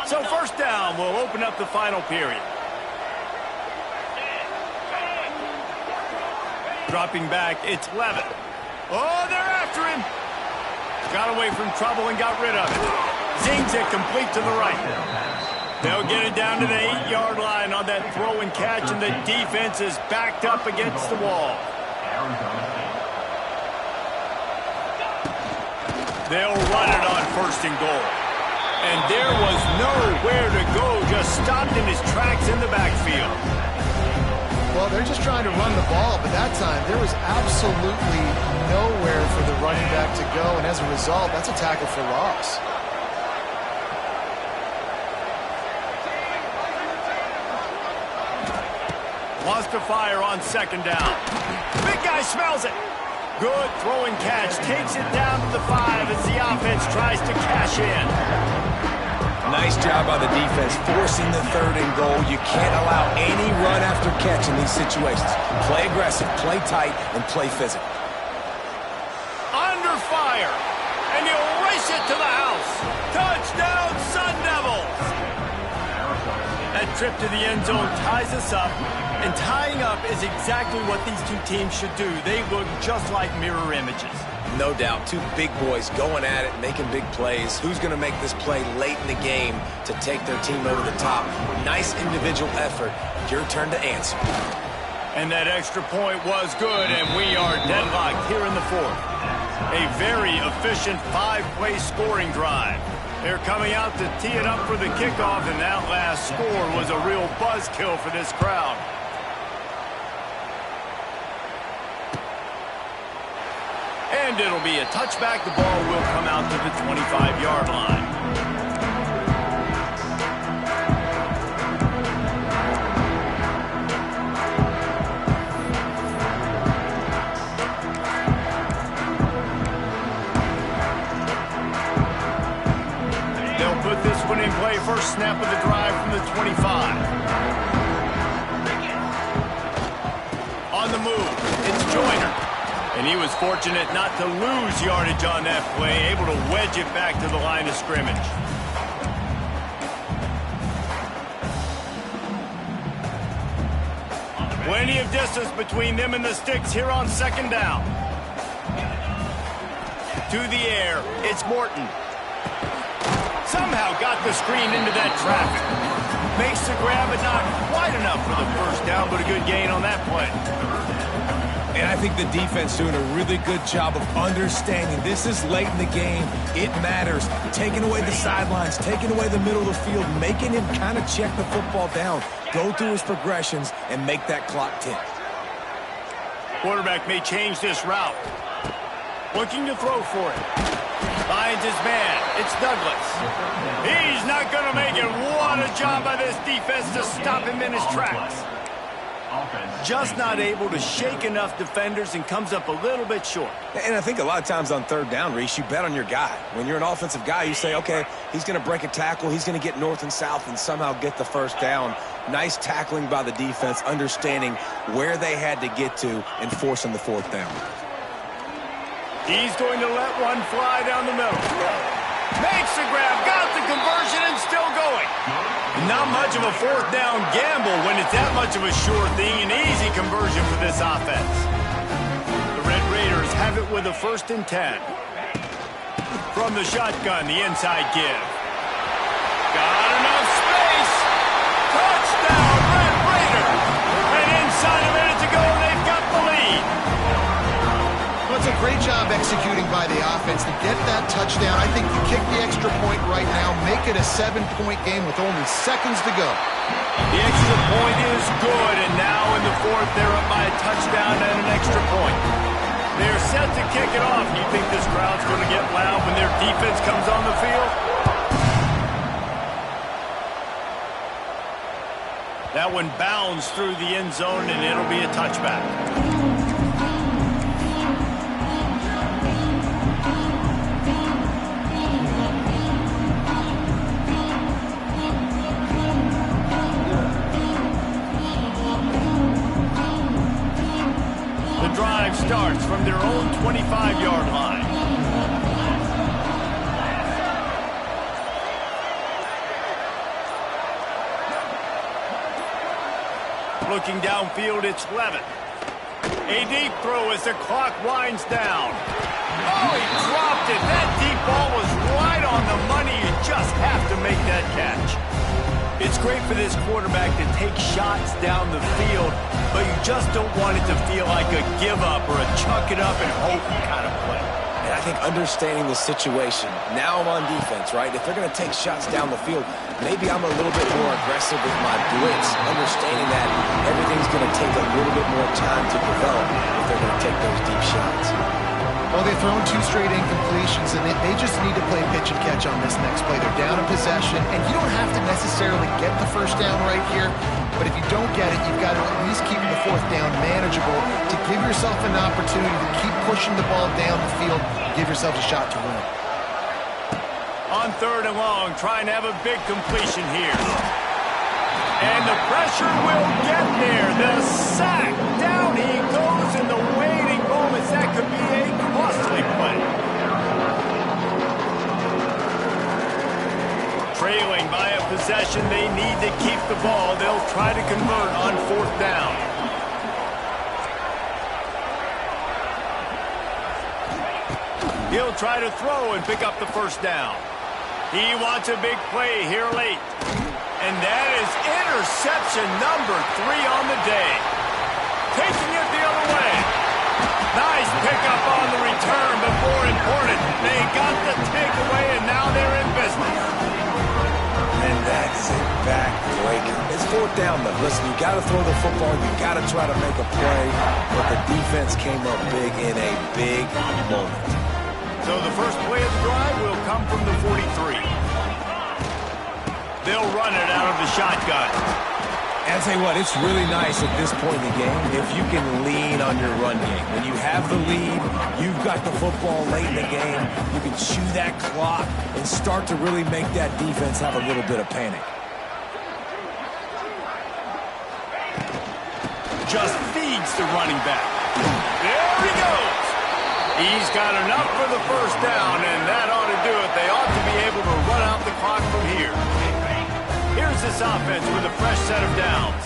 So first down will open up the final period. Dropping back, it's Levitt. Oh, they're after him. Got away from trouble and got rid of it. Zings it complete to the right. They'll get it down to the 8-yard line on that throw and catch, and the defense is backed up against the wall. They'll run it on first and goal. And there was nowhere to go, just stopped in his tracks in the backfield. Well, they're just trying to run the ball, but that time there was absolutely nowhere for the running back to go, and as a result, that's a tackle for loss. Wants to fire on second down. Big guy smells it. Good throw and catch. Takes it down to the 5 as the offense tries to cash in. Nice job by the defense forcing the third and goal. You can't allow any run after catch in these situations. Play aggressive, play tight, and play physical. Under fire. And he'll race it to the house. Touchdown, Sun Devils. That trip to the end zone ties us up. And tying up is exactly what these two teams should do. They look just like mirror images. No doubt, two big boys going at it, making big plays. Who's going to make this play late in the game to take their team over the top? Nice individual effort. Your turn to answer. And that extra point was good, and we are deadlocked here in the fourth. A very efficient 5-play scoring drive. They're coming out to tee it up for the kickoff, and that last score was a real buzzkill for this crowd. And it'll be a touchback. The ball will come out to the 25-yard line. They'll put this one in play. First snap of the drive from the 25. On the move, it's Joyner. And he was fortunate not to lose yardage on that play, able to wedge it back to the line of scrimmage. Plenty of distance between them and the sticks here on second down. To the air, it's Morton. Somehow got the screen into that traffic. Makes the grab, but not quite enough for the first down, but a good gain on that play. And I think the defense doing a really good job of understanding this is late in the game. It matters. Taking away the sidelines, taking away the middle of the field, making him kind of check the football down, go through his progressions, and make that clock tick. Quarterback may change this route. Looking to throw for it. Finds his man. It's Douglas. He's not going to make it. What a job by this defense to stop him in his tracks. Just not able to shake enough defenders and comes up a little bit short. And I think a lot of times on third down, Reese, you bet on your guy. When you're an offensive guy, you say, okay, he's going to break a tackle, he's going to get north and south and somehow get the first down. Nice tackling by the defense, understanding where they had to get to and forcing the fourth down. He's going to let one fly down the middle. Makes the grab, got the conversion, and still going. Not much of a fourth down gamble when it's that much of a sure thing. An easy conversion for this offense. The Red Raiders have it with a 1st and 10. From the shotgun, the inside give. Got enough space. Touchdown, Red Raiders. And inside a minute to go, they've got the lead. Well, it's a great job executing by the offense to get that touchdown. I think you kick the extra point right now, make it a 7-point game with only seconds to go. The extra point is good, and now in the fourth, they're up by a touchdown and an extra point. They're set to kick it off. You think this crowd's going to get loud when their defense comes on the field? That one bounds through the end zone, and it'll be a touchback. Looking downfield, it's Levitt. A deep throw as the clock winds down. Oh, he dropped it. That deep ball was right on the money. You just have to make that catch. It's great for this quarterback to take shots down the field, but you just don't want it to feel like a give-up or a chuck it up and hope kind of play. And I think understanding the situation, now I'm on defense, right? If they're going to take shots down the field, maybe I'm a little bit more aggressive with my blitz, understanding that everything's going to take a little bit more time to develop if they're going to take those deep shots. Well, they've thrown 2 straight incompletions, and they just need to play pitch and catch on this next play. They're down in possession, and you don't have to necessarily get the first down right here, but if you don't get it, you've got to at least keep the 4th down manageable to give yourself an opportunity to keep pushing the ball down the field and give yourself a shot to win. On 3rd and long, trying to have a big completion here. And the pressure will get there. The sack. Down he goes in the waiting moments. That could be a costly play. Trailing by a possession, they need to keep the ball. They'll try to convert on 4th down. He'll try to throw and pick up the first down. He wants a big play here late. And that is interception number 3 on the day. Taking it the other way. Nice pickup on the return, but more important, they got the takeaway, and now they're in business. And that's it, back breaking. It's 4th down, though. Listen, you got to throw the football. You got to try to make a play. But the defense came up big in a big moment. So the first play of the drive will come from the 43. They'll run it out of the shotgun. And I'll tell you what, it's really nice at this point in the game if you can lean on your run game. When you have the lead, you've got the football late in the game, you can chew that clock and start to really make that defense have a little bit of panic. Just feeds the running back. There he goes. He's got enough for the first down, and that ought to do it. They ought to be able to run out the clock from here. Here's this offense with a fresh set of downs.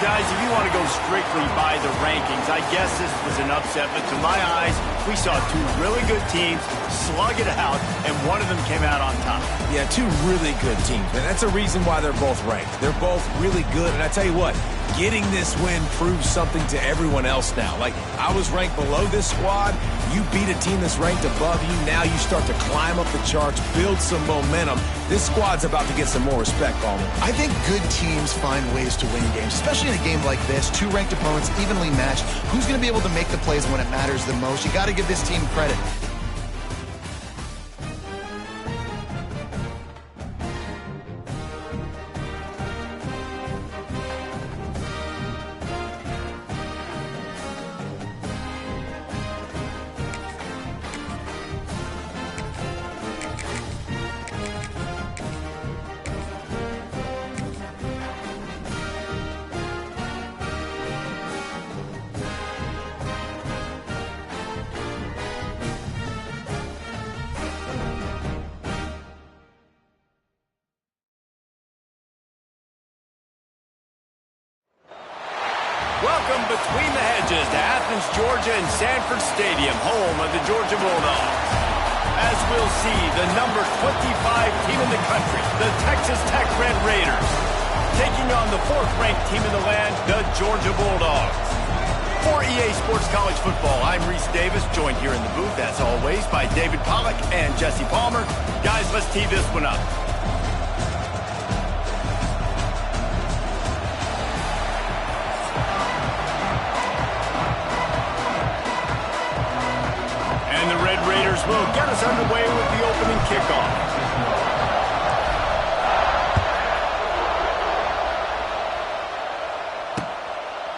Guys, if you want to go strictly by the rankings, I guess this was an upset, but to my eyes, we saw 2 really good teams slug it out, and one of them came out on top. Yeah, 2 really good teams, and that's a reason why they're both ranked. They're both really good, and I tell you what, getting this win proves something to everyone else now. Like, I was ranked below this squad. You beat a team that's ranked above you. Now you start to climb up the charts, build some momentum. This squad's about to get some more respect, Ballman. I think good teams find ways to win games, especially in a game like this. 2 ranked opponents, evenly matched. Who's going to be able to make the plays when it matters the most? You got to give this team credit. Welcome between the hedges to Athens, Georgia and Sanford Stadium, home of the Georgia Bulldogs. As we'll see, the number 25 team in the country, the Texas Tech Red Raiders, taking on the 4th-ranked team in the land, the Georgia Bulldogs. For EA Sports College Football, I'm Reese Davis, joined here in the booth, as always, by David Pollack and Jesse Palmer. Guys, let's tee this one up. And the Red Raiders will get us underway with the opening kickoff.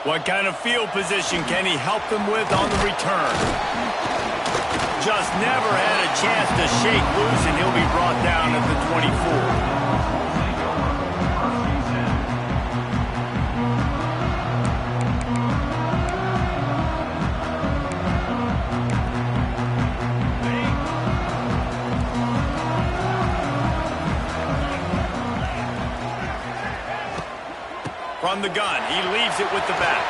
What kind of field position can he help them with on the return? Just never had a chance to shake loose, and he'll be brought down at the 24. from the gun. He leaves it with the back.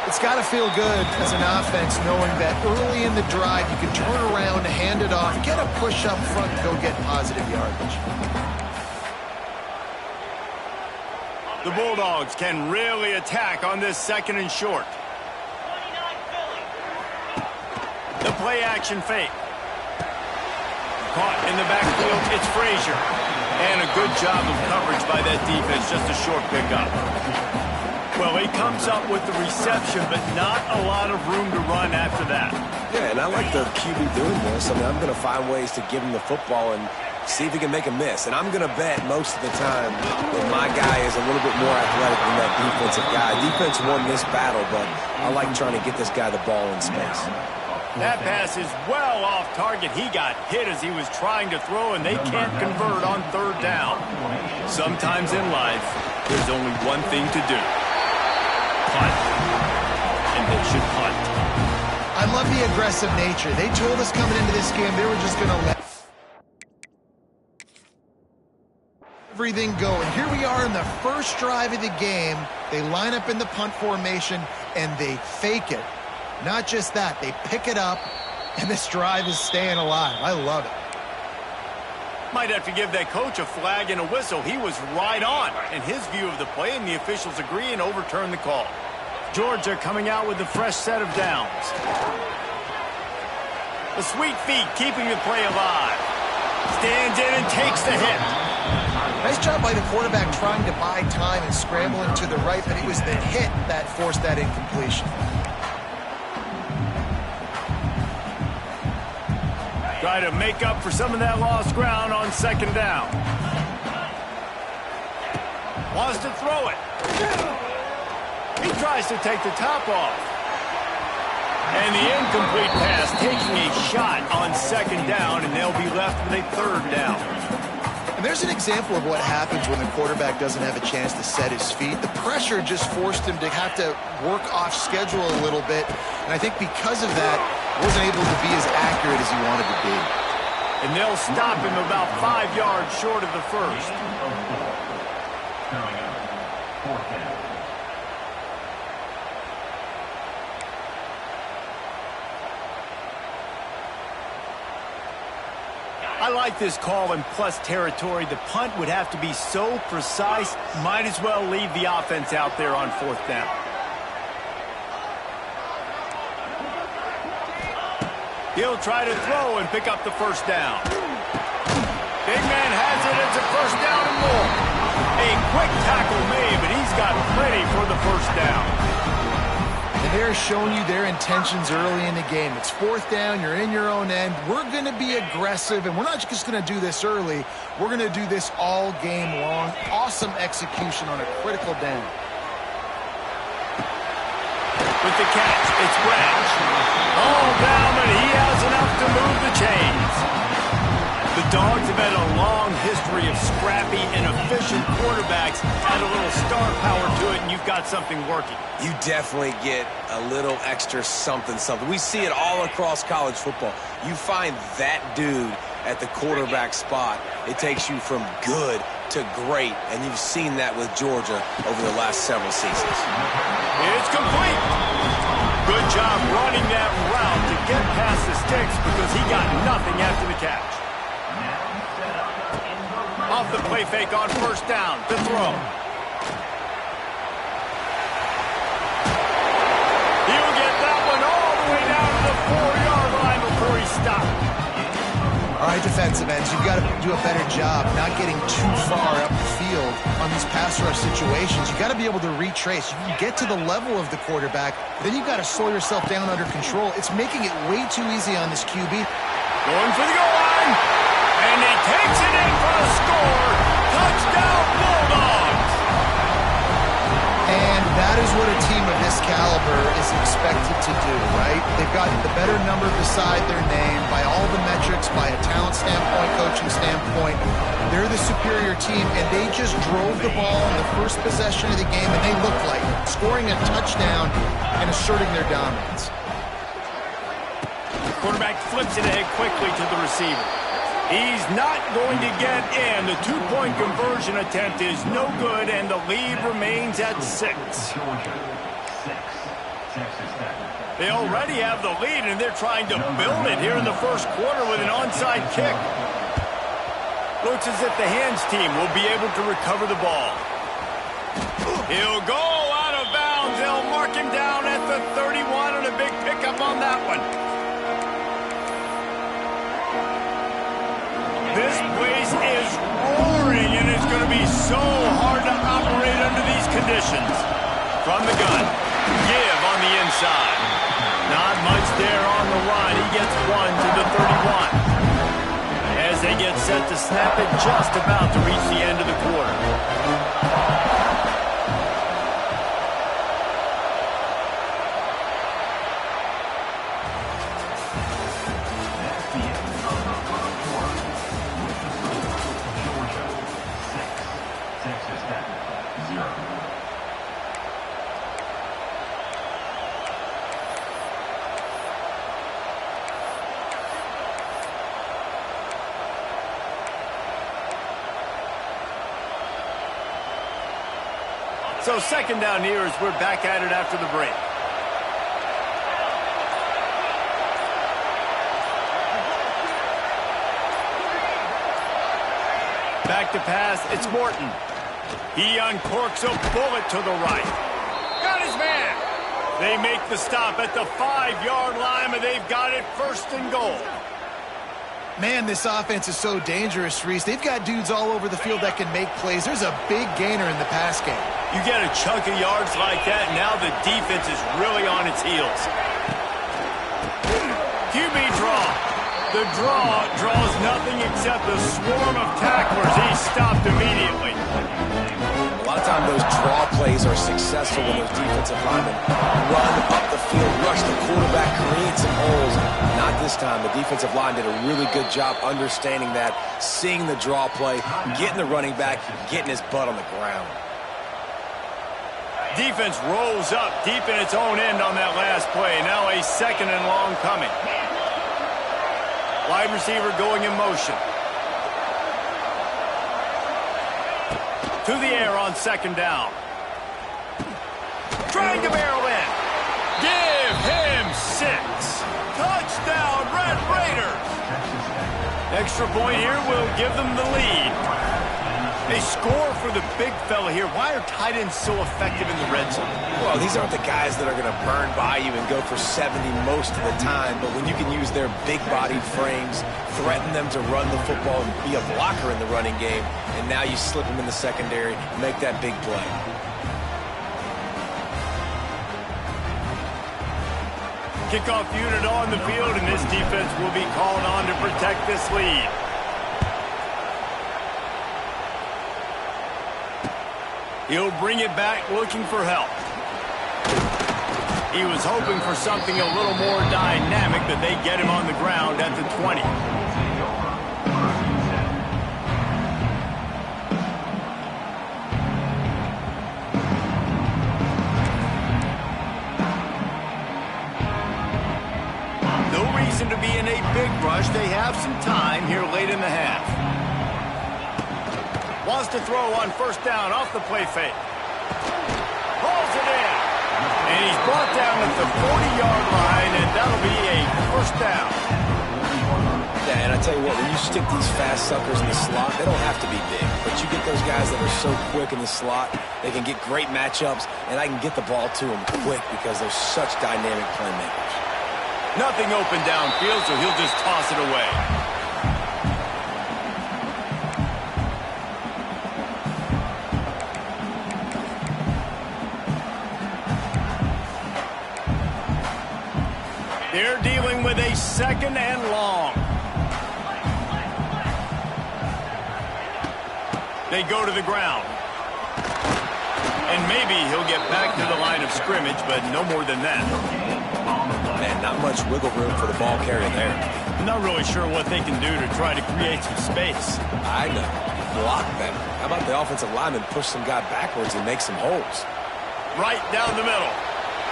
It's got to feel good as an offense knowing that early in the drive you can turn around, hand it off, get a push up front, and go get positive yardage. The Bulldogs can really attack on this 2nd and short. The play action fake. Caught in the backfield, it's Frazier. And a good job of coverage by that defense, just a short pickup. Well, he comes up with the reception, but not a lot of room to run after that. Yeah, and I like the QB doing this. I mean, I'm going to find ways to give him the football and see if he can make a miss. And I'm going to bet most of the time that my guy is a little bit more athletic than that defensive guy. Defense won this battle, but I like trying to get this guy the ball in space. That pass is well off target. He got hit as he was trying to throw, and they can't convert on 3rd down. Sometimes in life, there's only one thing to do. Punt. And they should punt. I love the aggressive nature. They told us coming into this game they were just going to let everything go. And here we are in the first drive of the game. They line up in the punt formation, and they fake it. Not just that, they pick it up, and this drive is staying alive. I love it. Might have to give that coach a flag and a whistle. He was right on in his view of the play, and the officials agree and overturn the call. Georgia coming out with a fresh set of downs. The sweet feet keeping the play alive. Stands in and takes the hit. Nice job by the quarterback trying to buy time and scrambling to the right, but it was the hit that forced that incompletion. Try to make up for some of that lost ground on 2nd down. Wants to throw it. He tries to take the top off. And the incomplete pass taking a shot on 2nd down, and they'll be left with a 3rd down. And there's an example of what happens when the quarterback doesn't have a chance to set his feet. The pressure just forced him to have to work off schedule a little bit. And I think because of that, wasn't able to be as accurate as he wanted to be. And they'll stop him about 5 yards short of the 1st. Coming up, 4th down. I like this call in plus territory. The punt would have to be so precise, might as well leave the offense out there on 4th down. He'll try to throw and pick up the 1st down. Big man has it. It's a 1st down and more. A quick tackle made, but he's got plenty for the 1st down. And they're showing you their intentions early in the game. It's 4th down. You're in your own end. We're going to be aggressive, and we're not just going to do this early. We're going to do this all game long. Awesome execution on a critical down. With the catch, it's Branch. All down, but he has enough to move the chains. The Dogs have had a long history of scrappy and efficient quarterbacks. Add a little star power to it, and you've got something working. You definitely get a little extra something. We see it all across college football. You find that dude at the quarterback spot, it takes you from good to great, and you've seen that with Georgia over the last several seasons. It's complete. Good job running that route to get past the sticks because he got nothing after the catch. Off the play fake on 1st down to throw. He'll get that one all the way down to the 4-yard line before he stopped. All right, defensive ends, you've got to do a better job not getting too far up the field on these pass rush situations. You've got to be able to retrace. You can get to the level of the quarterback, then you've got to slow yourself down under control. It's making it way too easy on this QB. Going for the goal line. And he takes it in for the score. Touchdown, Bulldogs. And that is what a team of this caliber is expected to do, right? They've got the better number beside their name by all the metrics, by a talent standpoint, coaching standpoint. They're the superior team, and they just drove the ball on the first possession of the game, and they looked like it, scoring a touchdown and asserting their dominance. Quarterback flips it ahead quickly to the receiver. He's not going to get in. The two-point conversion attempt is no good, and the lead remains at 6. Georgia, 6. Texas Tech. They already have the lead, and they're trying to build it here in the first quarter with an onside kick. Looks as if the hands team will be able to recover the ball. He'll go out of bounds. They'll mark him down at the 31, and a big pickup on that one. This place is roaring, and it's going to be so hard to operate under these conditions. From the gun, give on the inside. Not much there on the run. He gets one to the 31. As they get set to snap it, just about to reach the end of the quarter. So second down here as we're back at it after the break. Back to pass, it's Morton. He uncorks a bullet to the right. Got his man. They make the stop at the 5-yard line, and they've got it first and goal. Man, this offense is so dangerous, Reese. They've got dudes all over the field that can make plays. There's a big gainer in the pass game. You get a chunk of yards like that, now the defense is really on its heels. QB draw. The draw draws nothing except a swarm of tacklers. He's stopped immediately. A lot of times those draw plays are successful when those defensive linemen run up the field, rush the quarterback, create some holes. Not this time. The defensive line did a really good job understanding that, seeing the draw play, getting the running back, getting his butt on the ground. Defense rolls up deep in its own end on that last play. Now a second and long coming. Wide receiver going in motion. To the air on second down. Trying to barrel in. Give him 6. Touchdown, Red Raiders. Extra point here will give them the lead. They score for the big fella here. Why are tight ends so effective in the red zone? Well, these aren't the guys that are going to burn by you and go for 70 most of the time, but when you can use their big-bodied frames, threaten them to run the football and be a blocker in the running game, and now you slip them in the secondary and make that big play. Kickoff unit on the field, and this defense will be called on to protect this lead. He'll bring it back looking for help. He was hoping for something a little more dynamic, but they get him on the ground at the 20. No reason to be in a big rush. They have some time here late in the half. Wants to throw on first down off the play fake. Pulls it in. And he's brought down at the 40-yard line, and that'll be a first down. Yeah, and I tell you what, when you stick these fast suckers in the slot, they don't have to be big. But you get those guys that are so quick in the slot, they can get great matchups, and I can get the ball to them quick because they're such dynamic playmakers. Nothing open downfield, so he'll just toss it away. They're dealing with a second and long. They go to the ground. And maybe he'll get back to the line of scrimmage, but no more than that. Man, not much wiggle room for the ball carrier there. I'm not really sure what they can do to try to create some space. I know. Block better. How about the offensive lineman push some guy backwards and make some holes? Right down the middle.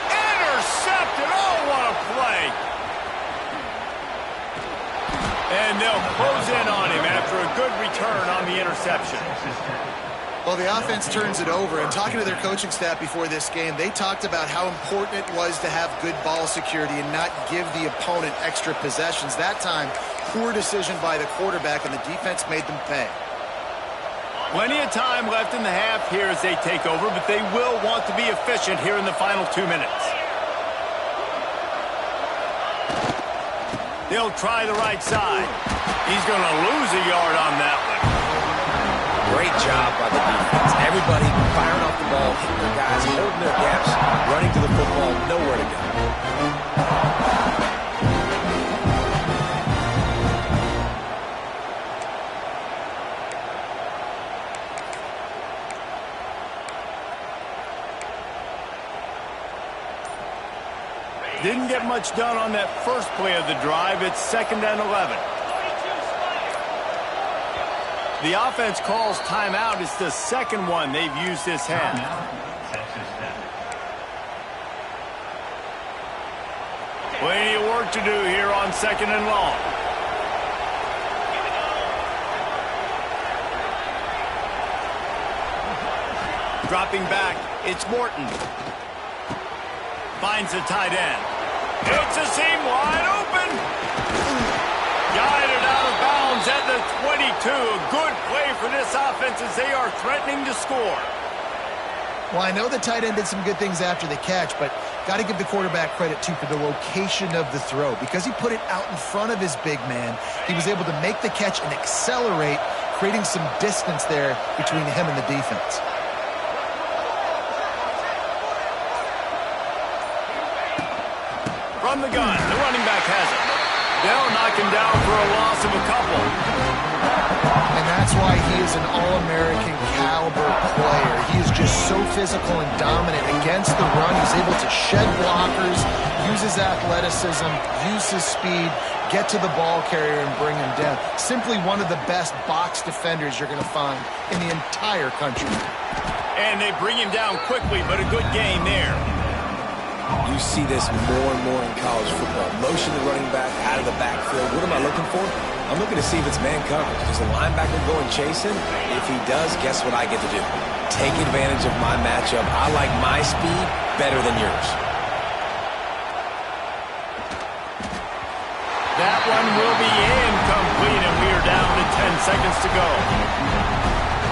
Intercepted. Oh, what a play. And they'll close in on return on the interception. Well, the offense turns it over, and talking to their coaching staff before this game, they talked about how important it was to have good ball security and not give the opponent extra possessions. That time, poor decision by the quarterback, and the defense made them pay. Plenty of time left in the half here as they take over, but they will want to be efficient here in the final 2 minutes. They'll try the right side. He's going to lose a yard on that one. Great job by the defense. Everybody firing off the ball, hitting their guys, holding their gaps, running to the football, nowhere to go. Didn't get much done on that first play of the drive. It's 2nd and 11. The offense calls timeout. It's the second one they've used this half. Plenty of work to do here on 2nd and long. Dropping back, it's Morton. Finds the tight end. It's a seam wide open. Guided out of bounds at the 22. A good play for this offense as they are threatening to score. Well, I know the tight end did some good things after the catch, but got to give the quarterback credit, too, for the location of the throw. Because he put it out in front of his big man, he was able to make the catch and accelerate, creating some distance there between him and the defense. From the gun, the running back has it. They'll knock him down for a loss of a couple. And that's why he is an All-American caliber player. He is just so physical and dominant against the run. He's able to shed blockers, use his athleticism, use his speed, get to the ball carrier and bring him down. Simply one of the best box defenders you're going to find in the entire country. And they bring him down quickly, but a good gain there. You see this more and more in college football. Motion the running back out of the backfield. What am I looking for? I'm looking to see if it's man coverage. Does the linebacker go and chase him? If he does, guess what I get to do? Take advantage of my matchup. I like my speed better than yours. That one will be incomplete, and we are down to 10 seconds to go.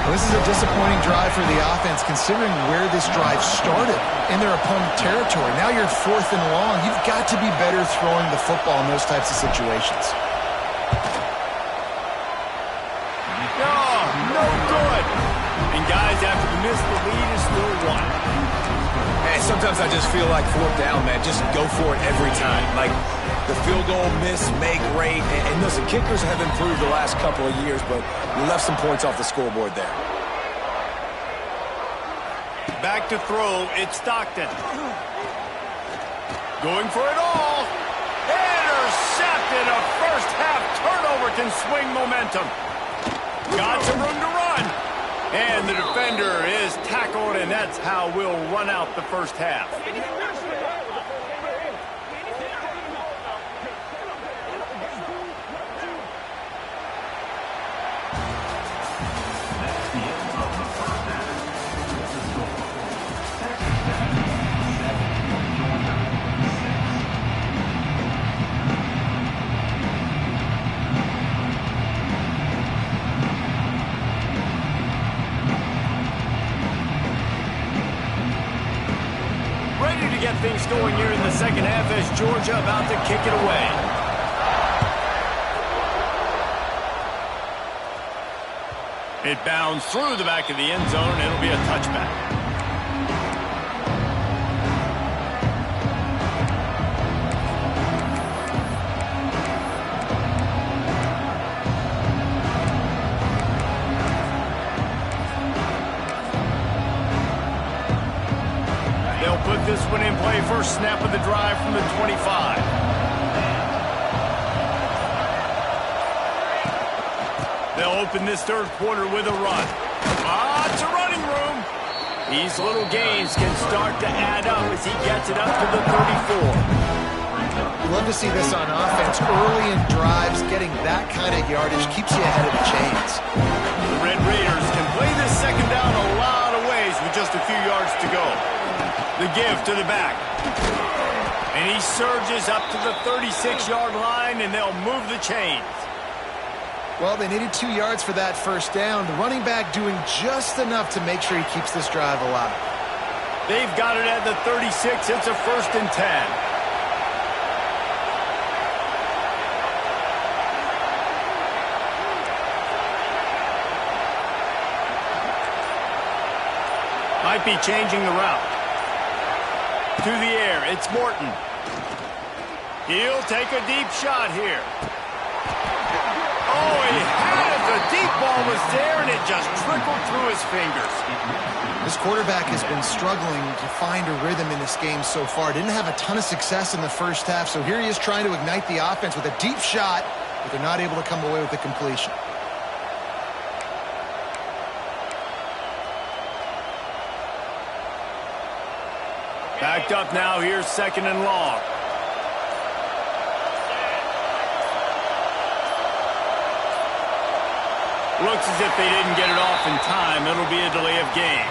Well, this is a disappointing drive for the offense, considering where this drive started in their opponent territory. Now you're 4th and long. You've got to be better throwing the football in those types of situations. No good. And guys, after the miss, the lead is still 1. And sometimes I just feel like 4th down, man. Just go for it every time. Like the field goal, miss, make, great. And listen, kickers have improved the last couple of years, but we left some points off the scoreboard there. Back to throw, it's Stockton. Going for it all. Intercepted. A first half turnover can swing momentum. Got some room to run. And the defender is tackled, and that's how we'll run out the first half. Get things going here in the second half as Georgia about to kick it away. It bounds through the back of the end zone. It'll be a touchback. Put this one in play. First snap of the drive from the 25. They'll open this third quarter with a run. Lots of running room. These little gains can start to add up as he gets it up to the 34. love to see this on offense. Early in drives, getting that kind of yardage keeps you ahead of the chains. The Red Raiders can play this second down a lot of ways with just a few yards to go. The give to the back. And he surges up to the 36-yard line, and they'll move the chains. Well, they needed 2 yards for that first down. The running back doing just enough to make sure he keeps this drive alive. They've got it at the 36. It's a 1st and 10. Might be changing the route. To the air, it's Morton. He'll take a deep shot here. Oh, he had it. The deep ball was there, and it just trickled through his fingers. This quarterback has been struggling to find a rhythm in this game so far. Didn't have a ton of success in the first half, so here he is trying to ignite the offense with a deep shot, but they're not able to come away with the completion. Backed up now. Here's 2nd and long. Looks as if they didn't get it off in time. It'll be a delay of game.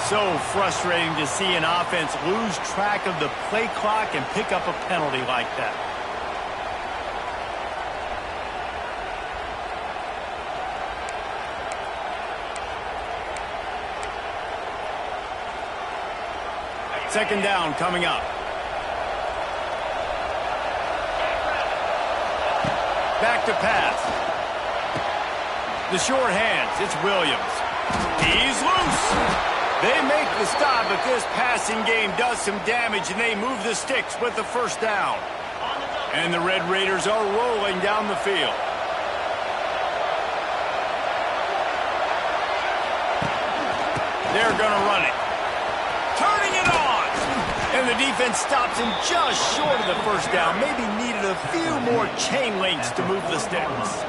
So frustrating to see an offense lose track of the play clock and pick up a penalty like that. Second down coming up. Back to pass. The short hands, it's Williams. He's loose. They make the stop, but this passing game does some damage, and they move the sticks with the first down. And the Red Raiders are rolling down the field. They're going to run it. Turning it on. And the defense stops him just short of the first down. Maybe needed a few more chain links to move the sticks.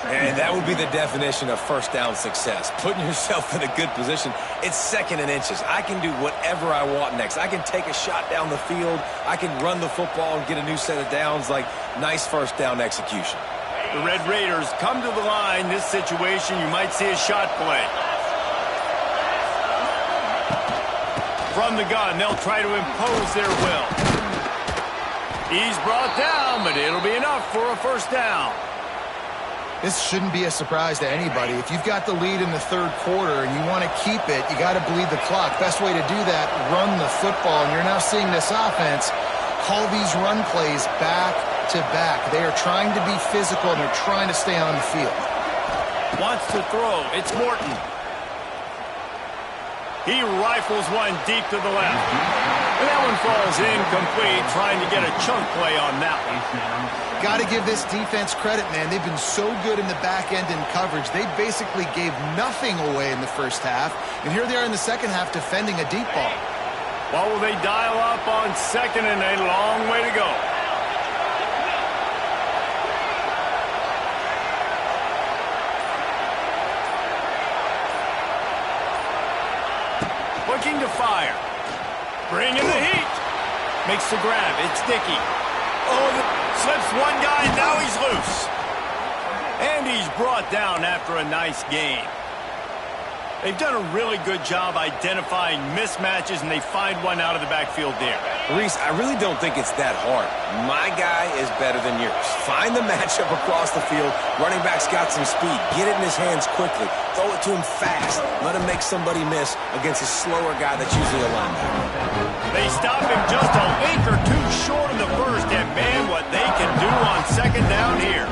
And that would be the definition of first down success. Putting yourself in a good position. It's 2nd and inches. I can do whatever I want next. I can take a shot down the field. I can run the football and get a new set of downs. Like, nice first down execution. The Red Raiders come to the line. This situation, you might see a shot play. From the gun, they'll try to impose their will. He's brought down, but it'll be enough for a first down. This shouldn't be a surprise to anybody. If you've got the lead in the 3rd quarter and you want to keep it, you got to bleed the clock. Best way to do that, run the football. And you're now seeing this offense call these run plays back to back. They are trying to be physical, and they're trying to stay on the field. Wants to throw. It's Morton. He rifles one deep to the left. And that one falls incomplete, trying to get a chunk play on that one. Got to give this defense credit, man. They've been so good in the back end in coverage. They basically gave nothing away in the first half. And here they are in the second half defending a deep ball. Well, will they dial up on 2nd and a long way to go? Looking to fire. Bringing the heat. Makes the grab. It's Dickey. Oh, slips one guy. Now he's loose. And he's brought down after a nice game. They've done a really good job identifying mismatches, and they find one out of the backfield there. Reese, I really don't think it's that hard. My guy is better than yours. Find the matchup across the field. Running back's got some speed. Get it in his hands quickly. Throw it to him fast. Let him make somebody miss against a slower guy that's usually a linebacker. They stop him just a link or two short of the first, and man, what they can do on 2nd down here.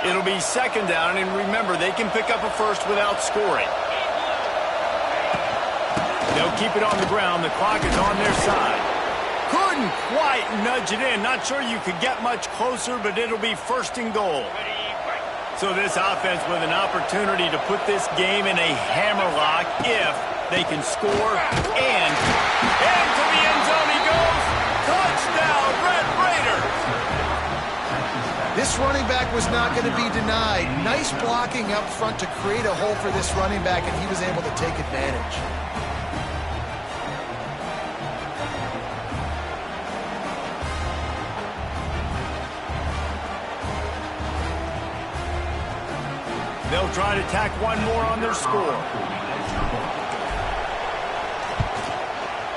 It'll be 2nd down, and remember, they can pick up a first without scoring. They'll keep it on the ground. The clock is on their side. Couldn't Couldn't quite nudge it in. Not sure you could get much closer, but it'll be first and goal. So this offense with an opportunity to put this game in a hammerlock if they can score. And to the end zone he goes. Touchdown, Red Raiders. This running back was not going to be denied. Nice blocking up front to create a hole for this running back, and he was able to take advantage. They'll try to tack one more on their score.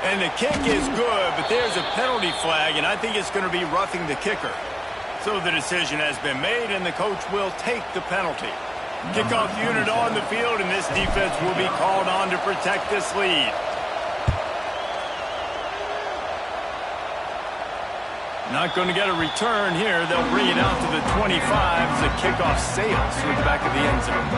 And the kick is good, but there's a penalty flag, and I think it's going to be roughing the kicker. So the decision has been made, and the coach will take the penalty. Kickoff unit on the field, and this defense will be called on to protect this lead. Not going to get a return here. They'll bring it out to the 25 as the kickoff sails through the back of the end zone.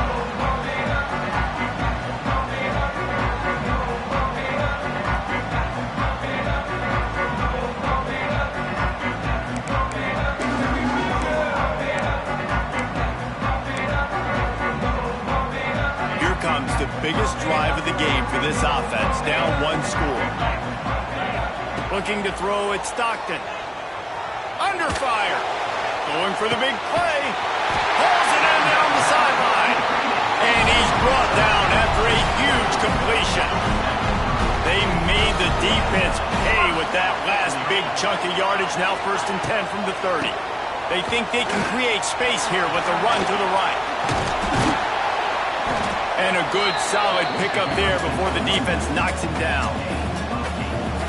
The biggest drive of the game for this offense, down one score. Looking to throw at Stockton. Under fire. Going for the big play. Pulls it in down the sideline. And he's brought down after a huge completion. They made the defense pay with that last big chunk of yardage. Now 1st and 10 from the 30. They think they can create space here with a run to the right. And a good, solid pickup there before the defense knocks him down.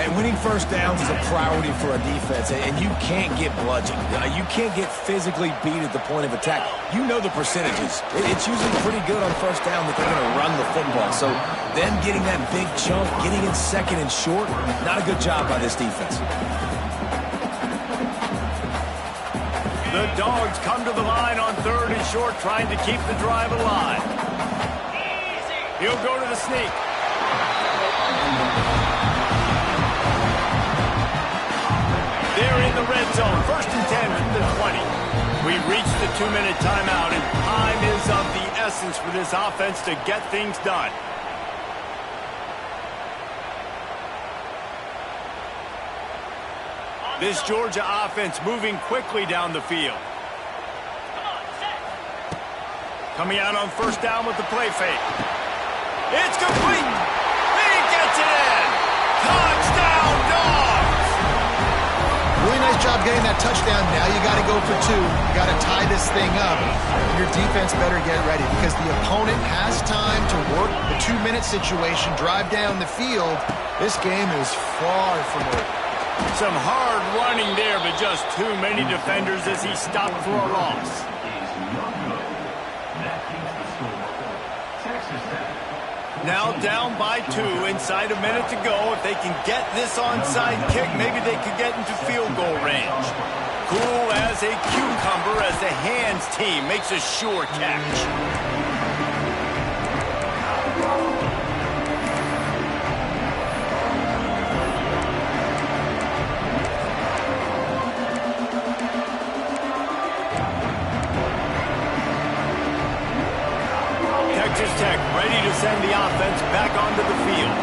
And winning first downs is a priority for a defense, and you can't get bludgeoned. You can't get physically beat at the point of attack. You know the percentages. It's usually pretty good on first down that they're going to run the football. So them getting that big chunk, getting it second and short, not a good job by this defense. The Dogs come to the line on 3rd and short, trying to keep the drive alive. He'll go to the sneak. They're in the red zone. 1st and 10 from the 20. We've reached the 2-minute timeout, and time is of the essence for this offense to get things done. This Georgia offense moving quickly down the field. Coming out on 1st down with the play fake. It's complete. He gets it in. Touchdown, Dogs. Really nice job getting that touchdown. Now you got to go for 2. You got to tie this thing up. Your defense better get ready because the opponent has time to work the 2-minute situation, drive down the field. This game is far from over. Some hard running there, but just too many defenders as he stopped for a loss. Now down by 2, inside a minute to go. If they can get this onside kick, maybe they could get into field goal range. Cool as a cucumber as the hands team makes a sure catch. Texas Tech ready to send the offense back onto the field.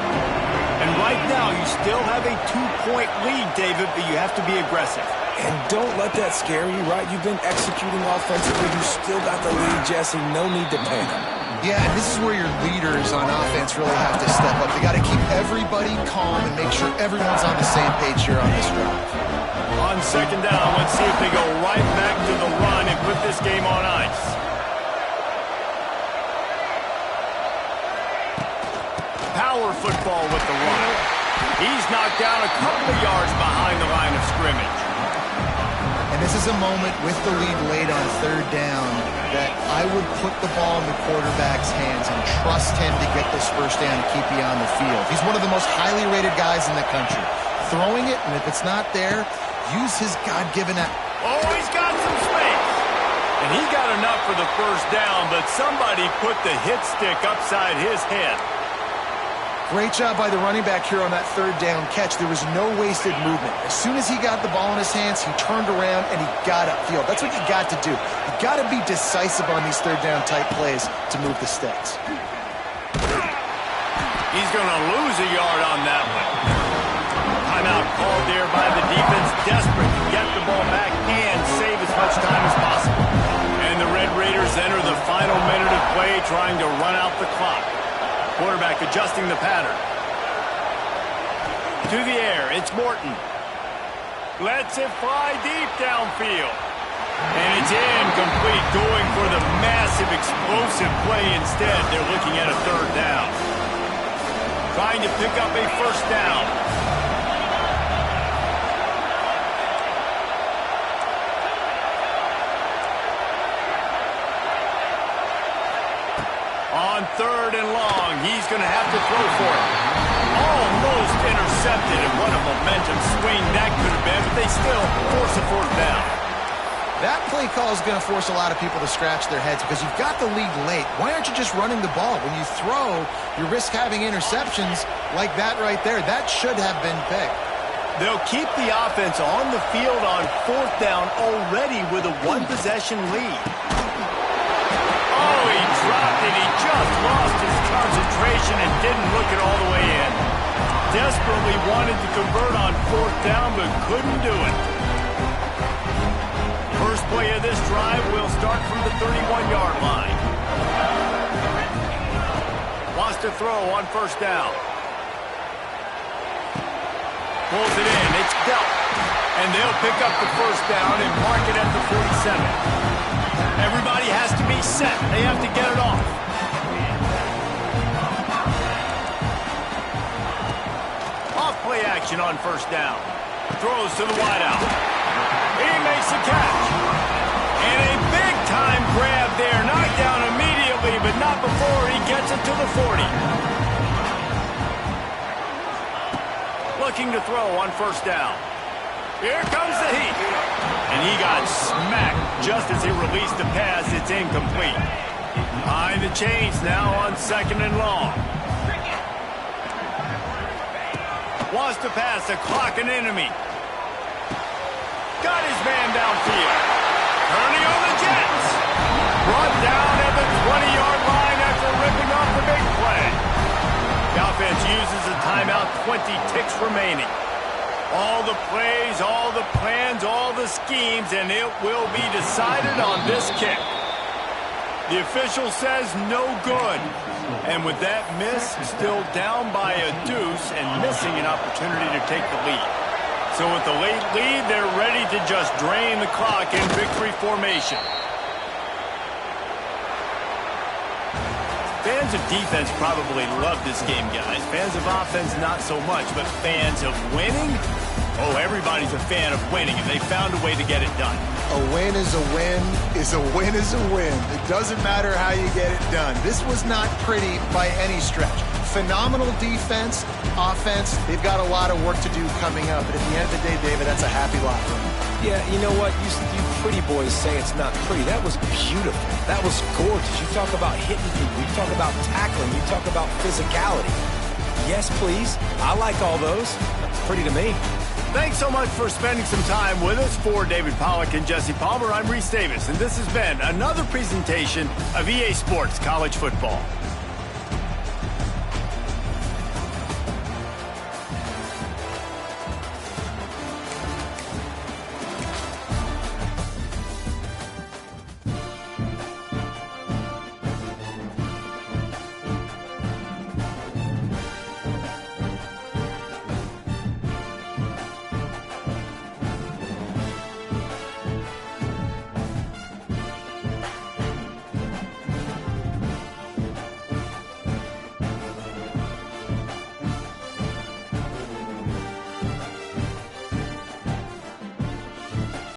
And right now, you still have a 2-point lead, David, but you have to be aggressive. And don't let that scare you, right? You've been executing offensively. You still got the lead, Jesse. No need to panic. Yeah, and this is where your leaders on offense really have to step up. They got to keep everybody calm and make sure everyone's on the same page here on this drive. On 2nd down, let's see if they go right back to the run and put this game on ice. Power football with the run. He's knocked down a couple of yards behind the line of scrimmage. And this is a moment with the lead late on 3rd down that I would put the ball in the quarterback's hands and trust him to get this 1st down and keep you on the field. He's one of the most highly rated guys in the country. Throwing it, and if it's not there, use his God-given... Oh, he's got some space. And he got enough for the 1st down, but somebody put the hit stick upside his head. Great job by the running back here on that third down catch. There was no wasted movement. As soon as he got the ball in his hands, he turned around and he got upfield. That's what you got to do. You got to be decisive on these third down type plays to move the sticks. He's going to lose a yard on that one. Timeout called there by the defense, desperate to get the ball back and save as much time as possible. And the Red Raiders enter the final minute of play trying to run out the clock. Quarterback adjusting the pattern. To the air, it's Morton. Lets it fly deep downfield. And it's incomplete, going for the massive explosive play instead. They're looking at a third down. Trying to pick up a first down. On third and long, he's going to have to throw for it. Almost intercepted, and what a momentum swing that could have been, but they still force a fourth down. That play call is going to force a lot of people to scratch their heads because you've got the lead late. Why aren't you just running the ball? When you throw, you risk having interceptions like that right there. That should have been picked. They'll keep the offense on the field on fourth down already with a one-possession lead. Oh, he dropped it. He just lost his concentration and didn't look it all the way in. Desperately wanted to convert on fourth down, but couldn't do it. First play of this drive will start from the 31-yard line. Wants to throw on first down. Pulls it in. It's dealt. And they'll pick up the first down and mark it at the 47. Everybody has to be set. They have to get it off. Off play action on first down. Throws to the wideout. He makes the catch. And a big-time grab there. Knocked down immediately, but not before he gets it to the 40. Looking to throw on first down. Here comes the heat. And he got smacked just as he released the pass. It's incomplete. Behind the chains now on second and long. Wants to pass the clock an enemy. Got his man downfield. Turning on the Jets. Brought down at the 20-yard line after ripping off the big play. The offense uses a timeout, 20 ticks remaining. All the plays, all the plans, all the schemes, and it will be decided on this kick. The official says no good. And with that miss, still down by a deuce and missing an opportunity to take the lead. So with the late lead, they're ready to just drain the clock in victory formation. Fans of defense probably love this game, guys. Fans of offense, not so much. But fans of winning? Oh, everybody's a fan of winning, and they found a way to get it done. A win is a win is a win is a win. It doesn't matter how you get it done. This was not pretty by any stretch. Phenomenal defense, offense. They've got a lot of work to do coming up. But at the end of the day, David, that's a happy lot for them. Yeah, you know what? You pretty boys say it's not pretty. That was beautiful. That was gorgeous. You talk about hitting people. You talk about tackling. You talk about physicality. Yes, please. I like all those. It's pretty to me. Thanks so much for spending some time with us. For David Pollack and Jesse Palmer, I'm Reese Davis, and this has been another presentation of EA Sports College Football.